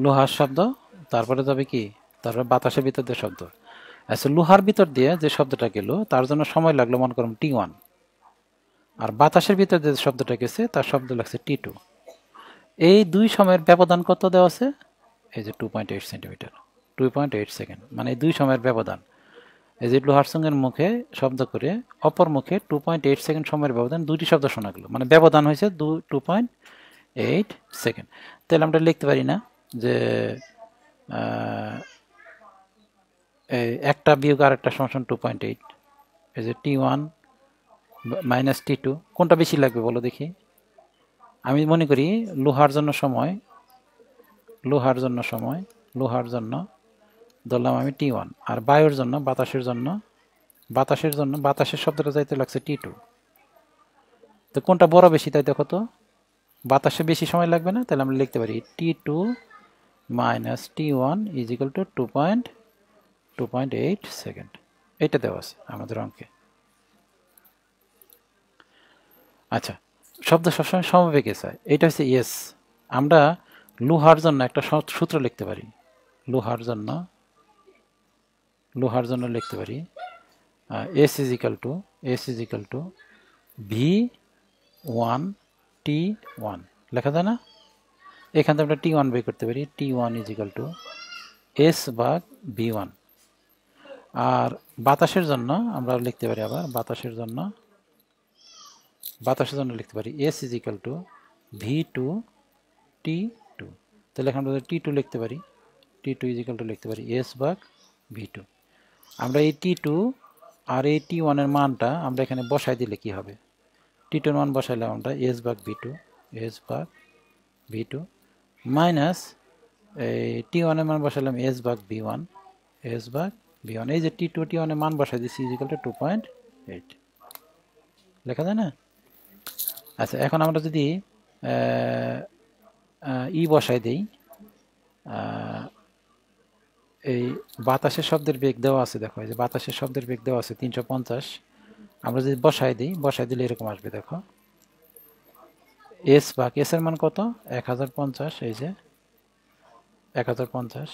Speaker 1: লোহার শব্দ, তারপরে যাবে কি, তারপরে বাতাসের ভিতর দিয়ে শব্দ। আচ্ছা, লোহার ভিতর দিয়ে যে শব্দটা গেল তার জন্য সময় লাগলো মনে করুন T1, আর বাতাসের ভিতর যে শব্দটা গেছে তার শব্দ লাগছে T2। এই দুই সময়ের ব্যবধান কত দেওয়া আছে? এই যে 2.8 সেন্টিমিটার, 2.8 সেকেন্ড, মানে এই দুই সময়ের ব্যবধান। এই যে লোহার সঙ্গের মুখে শব্দ করে অপর মুখে 2.8 সেকেন্ড সময়ের ব্যবধান, দুইটি শব্দ শোনা গেল, মানে ব্যবধান হয়েছে 2.8 সেকেন্ড। তাহলে আমরা লিখতে পারি না যে একটা বিয়োগ আর একটা সমান 2.8, এই যে T1 মাইনাস T2, কোনটা বেশি লাগবে বলো দেখি? আমি মনে করি লোহার জন্য সময়, লোহার জন্য ধরলাম আমি T1, আর বায়ুর জন্য, বাতাসের শব্দটা যাইতে লাগছে T2। তো কোনটা বড় বেশি তাই দেখো তো? বাতাসে বেশি সময় লাগবে না, তাহলে আমরা লিখতে পারি T2 minus T1 is equal two 2.8 second. এটা দেওয়া আছে আমাদের অঙ্কে। আচ্ছা, শব্দ সবসময় সমবেগে চায়, এটা হচ্ছে ইয়েস। আমরা লোহার জন্য একটা সূত্র লিখতে পারি, লোহার জন্য লিখতে পারি S is equal to V1 T1, লেখা যায় না? এখান থেকে আমরা T1 বের করতে পারি, T1 is equal to S ভাগ V1। আর বাতাসের জন্য আমরা লিখতে পারি আবার, বাতাসের জন্য লিখতে পারি S is equal to V2 T2। তাহলে এখানে আমরা T2 লিখতে পারি, T2 ইজ ইকাল টু লিখতে পারি S ভাগ V2। আমরা এই T2 আর এই T1 এর মানটা আমরা এখানে বসাই দিলে কি হবে? T2 এর মান বসাইলাম আমরা S ভাগ V2 মাইনাস এই T1 এর মান বসাইলাম S ভাগ V1, এই যে T2 T1 এর মান বসাই দিচ্ছি ইজ ইকাল টু 2.8, লেখা যায় না? আচ্ছা, এখন আমরা যদি বসাই দিই, এই বাতাসের শব্দের বেগ দেওয়া আছে, দেখো এই যে বাতাসের শব্দের বেগ দেওয়া আছে 350। আমরা যদি বসাই দিলে এরকম আসবে, দেখো S ভাগ S এর মান কত? 1050, এই যে 1050,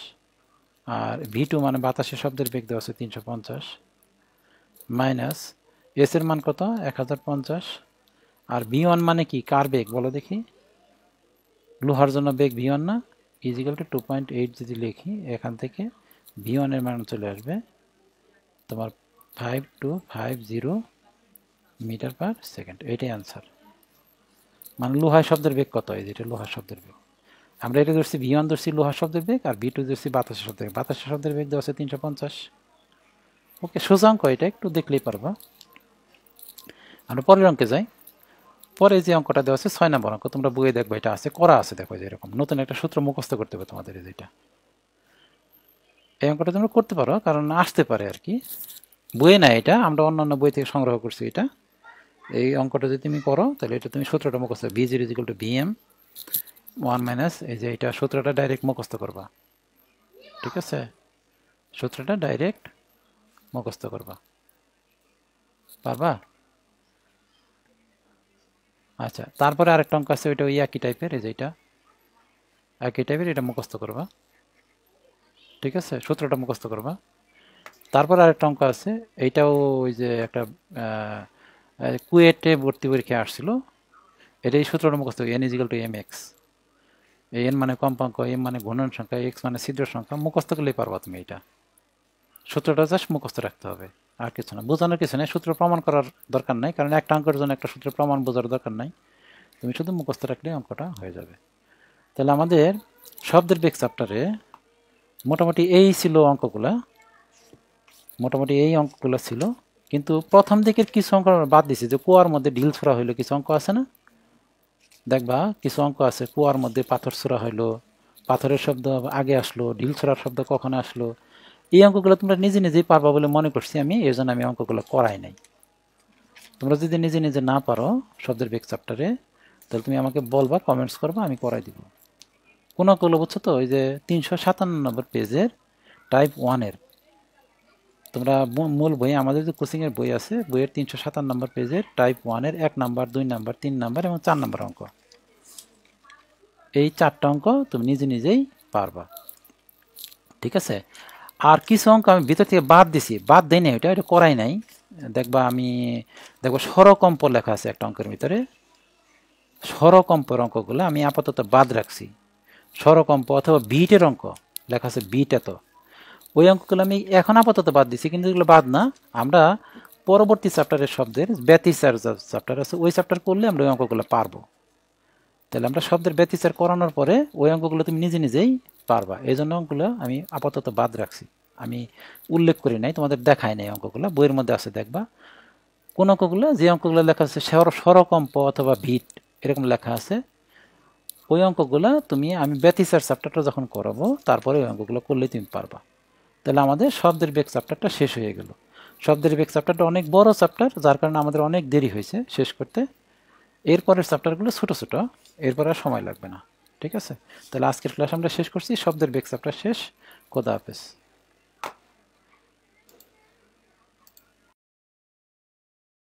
Speaker 1: আর V2 মানে বাতাসের শব্দের বেগ দেওয়া আছে 350, মাইনাস S এর মান কত? 1050, আর v1 মানে কি, কার বেগ বলো দেখি? লোহার জন্য বেগ v1 না, ইজিক্যাল টু 2.8 যদি লিখি এখান থেকে v1 এর মান চলে আসবে তোমার 5250 মিটার পার সেকেন্ড। এটাই আনসার। মানে লোহা শব্দের বেগ কত? এই যেটা লোহা শব্দের বেগ। আমরা এটা ধরছি v1 ধরছি লোহা শব্দের বেগ, আর v2 ধরছি বাতাসের শব্দের বেগ। বাতাসের শব্দের বেগ দেওয়া আছে 350। ওকে, সোজা অঙ্ক, এটা একটু দেখলেই পারবা। আমরা পরের অঙ্কে যাই। পরে যে অঙ্কটা দেওয়া আছে 6 নম্বর অঙ্ক, তোমরা বইয়ে দেখবে এটা আছে, করা আছে, দেখো যে এরকম নতুন একটা সূত্র মুখস্থ করতে হবে তোমাদের। যেটা এই অঙ্কটা তোমরা করতে পারো, কারণ আসতে পারে আর কি। বইয়ে না, এটা আমরা অন্যান্য বই থেকে সংগ্রহ করছি। এটা এই অঙ্কটা যদি তুমি করো তাহলে এটা তুমি সূত্রটা মুখস্থ, v0 = vm 1 - এই যে এটা সূত্রটা ডাইরেক্ট মুখস্থ করবা। ঠিক আছে, সূত্রটা ডাইরেক্ট মুখস্থ করবা, পারবা? আচ্ছা, তারপরে আরেকটা অঙ্ক আছে, ওইটা ওই একই টাইপের। এই যে এটা একই টাইপের, এটা মুখস্থ করবা। ঠিক আছে, সূত্রটা মুখস্থ করবা। তারপর আরেকটা অঙ্ক আছে, এইটাও ওই যে একটা কুয়েটে ভর্তি পরীক্ষায় আসছিল, এটা এই সূত্রটা মুখস্থ, n = mx। n মানে কম্পাঙ্ক, m মানে ঘূর্ণন সংখ্যা, x মানে ছিদ্র সংখ্যা। মুখস্থ করলেই পারবা তুমি। এটা সূত্রটা জাস্ট মুখস্থ রাখতে হবে, আর কিছু না, বোঝানোর কিছু নেই, সূত্র প্রমাণ করার দরকার নাই, কারণ একটা অঙ্কের জন্য একটা সূত্র প্রমাণ বোঝার দরকার নাই। তুমি শুধু মুখস্থ রাখলে অঙ্কটা হয়ে যাবে। তাহলে আমাদের শব্দের বেগ চ্যাপ্টারে মোটামুটি এই ছিল অঙ্কগুলা, মোটামুটি এই অঙ্কগুলো ছিল। কিন্তু প্রথম দিকের কিছু অঙ্ক আমরা বাদ দিছি, যে কুয়ার মধ্যে ঢিল ছোড়া হইলো, কিছু অঙ্ক আছে না, দেখবা কিছু অঙ্ক আছে কুয়ার মধ্যে পাথর ছোড়া হইলো, পাথরের শব্দ আগে আসলো, ঢিল ছোড়ার শব্দ কখন আসলো। এই অঙ্কগুলো তোমরা নিজে নিজেই পারবা বলে মনে করছি আমি, এই জন্য আমি অঙ্কগুলো করাই নাই। তোমরা যদি নিজে নিজে না পারো শব্দের বেগ চ্যাপ্টারে, তাহলে তুমি আমাকে বলবা, কমেন্টস করবা, আমি করাই দিব। কোন অঙ্কগুলো বুঝছো তো? ওই যে 357 নম্বর পেজের টাইপ 1-এর, তোমরা মূল বই, আমাদের যে কোচিংয়ের বই আছে, বইয়ের 357 নম্বর পেজের টাইপ 1-এর 1 নাম্বার, 2 নাম্বার, 3 নাম্বার এবং 4 নাম্বার অঙ্ক। এই 4টা অঙ্ক তুমি নিজে নিজেই পারবা। ঠিক আছে, আর কিছু অঙ্ক আমি ভিতর থেকে বাদ দিছি, বাদ দেই নাই, ওটা করাই নাই। দেখবা আমি দেখবো স্বরকম্প লেখা আছে একটা অঙ্কের ভিতরে, স্বরকম্পের অঙ্কগুলো আমি আপাতত বাদ রাখছি। স্বরকম্প অথবা বিটের অঙ্ক লেখা আছে, বিট এত, ওই অঙ্কগুলো আমি এখন আপাতত বাদ দিছি। কিন্তু এগুলো বাদ না, আমরা পরবর্তী চ্যাপ্টারের শব্দের ব্যতিচার চ্যাপ্টার আছে, ওই চ্যাপ্টার করলে আমরা ওই অঙ্কগুলো পারবো। তাহলে আমরা শব্দের ব্যতিচার করানোর পরে ওই অঙ্কগুলো তুমি নিজে নিজেই পারবা। এই জন্য অঙ্কগুলো আমি আপাতত বাদ রাখছি, আমি উল্লেখ করি নাই, তোমাদের দেখাই নাই। অঙ্কগুলো বইয়ের মধ্যে আছে, দেখবা কোন অঙ্কগুলো, যে অঙ্কগুলো লেখা আছে স্বরকম্প অথবা ভিট এরকম লেখা আছে, ওই অঙ্কগুলো তুমি, আমি ব্যতিচার চ্যাপ্টারটা যখন করাবো তারপরে ওই অঙ্কগুলো করলেই তুমি পারবা। তাহলে আমাদের শব্দের বেগ চ্যাপ্টারটা শেষ হয়ে গেল। শব্দের বেগ চ্যাপ্টারটা অনেক বড় চ্যাপ্টার, যার কারণে আমাদের অনেক দেরি হয়েছে শেষ করতে। এরপরের চ্যাপ্টারগুলো ছোট ছোট, এরপর আর সময় লাগবে না। ঠিক আছে, তাহলে আজকের ক্লাস আমরা শেষ করছি, শব্দের বেগ চ্যাপ্টার শেষ। খোদা হাফেজ।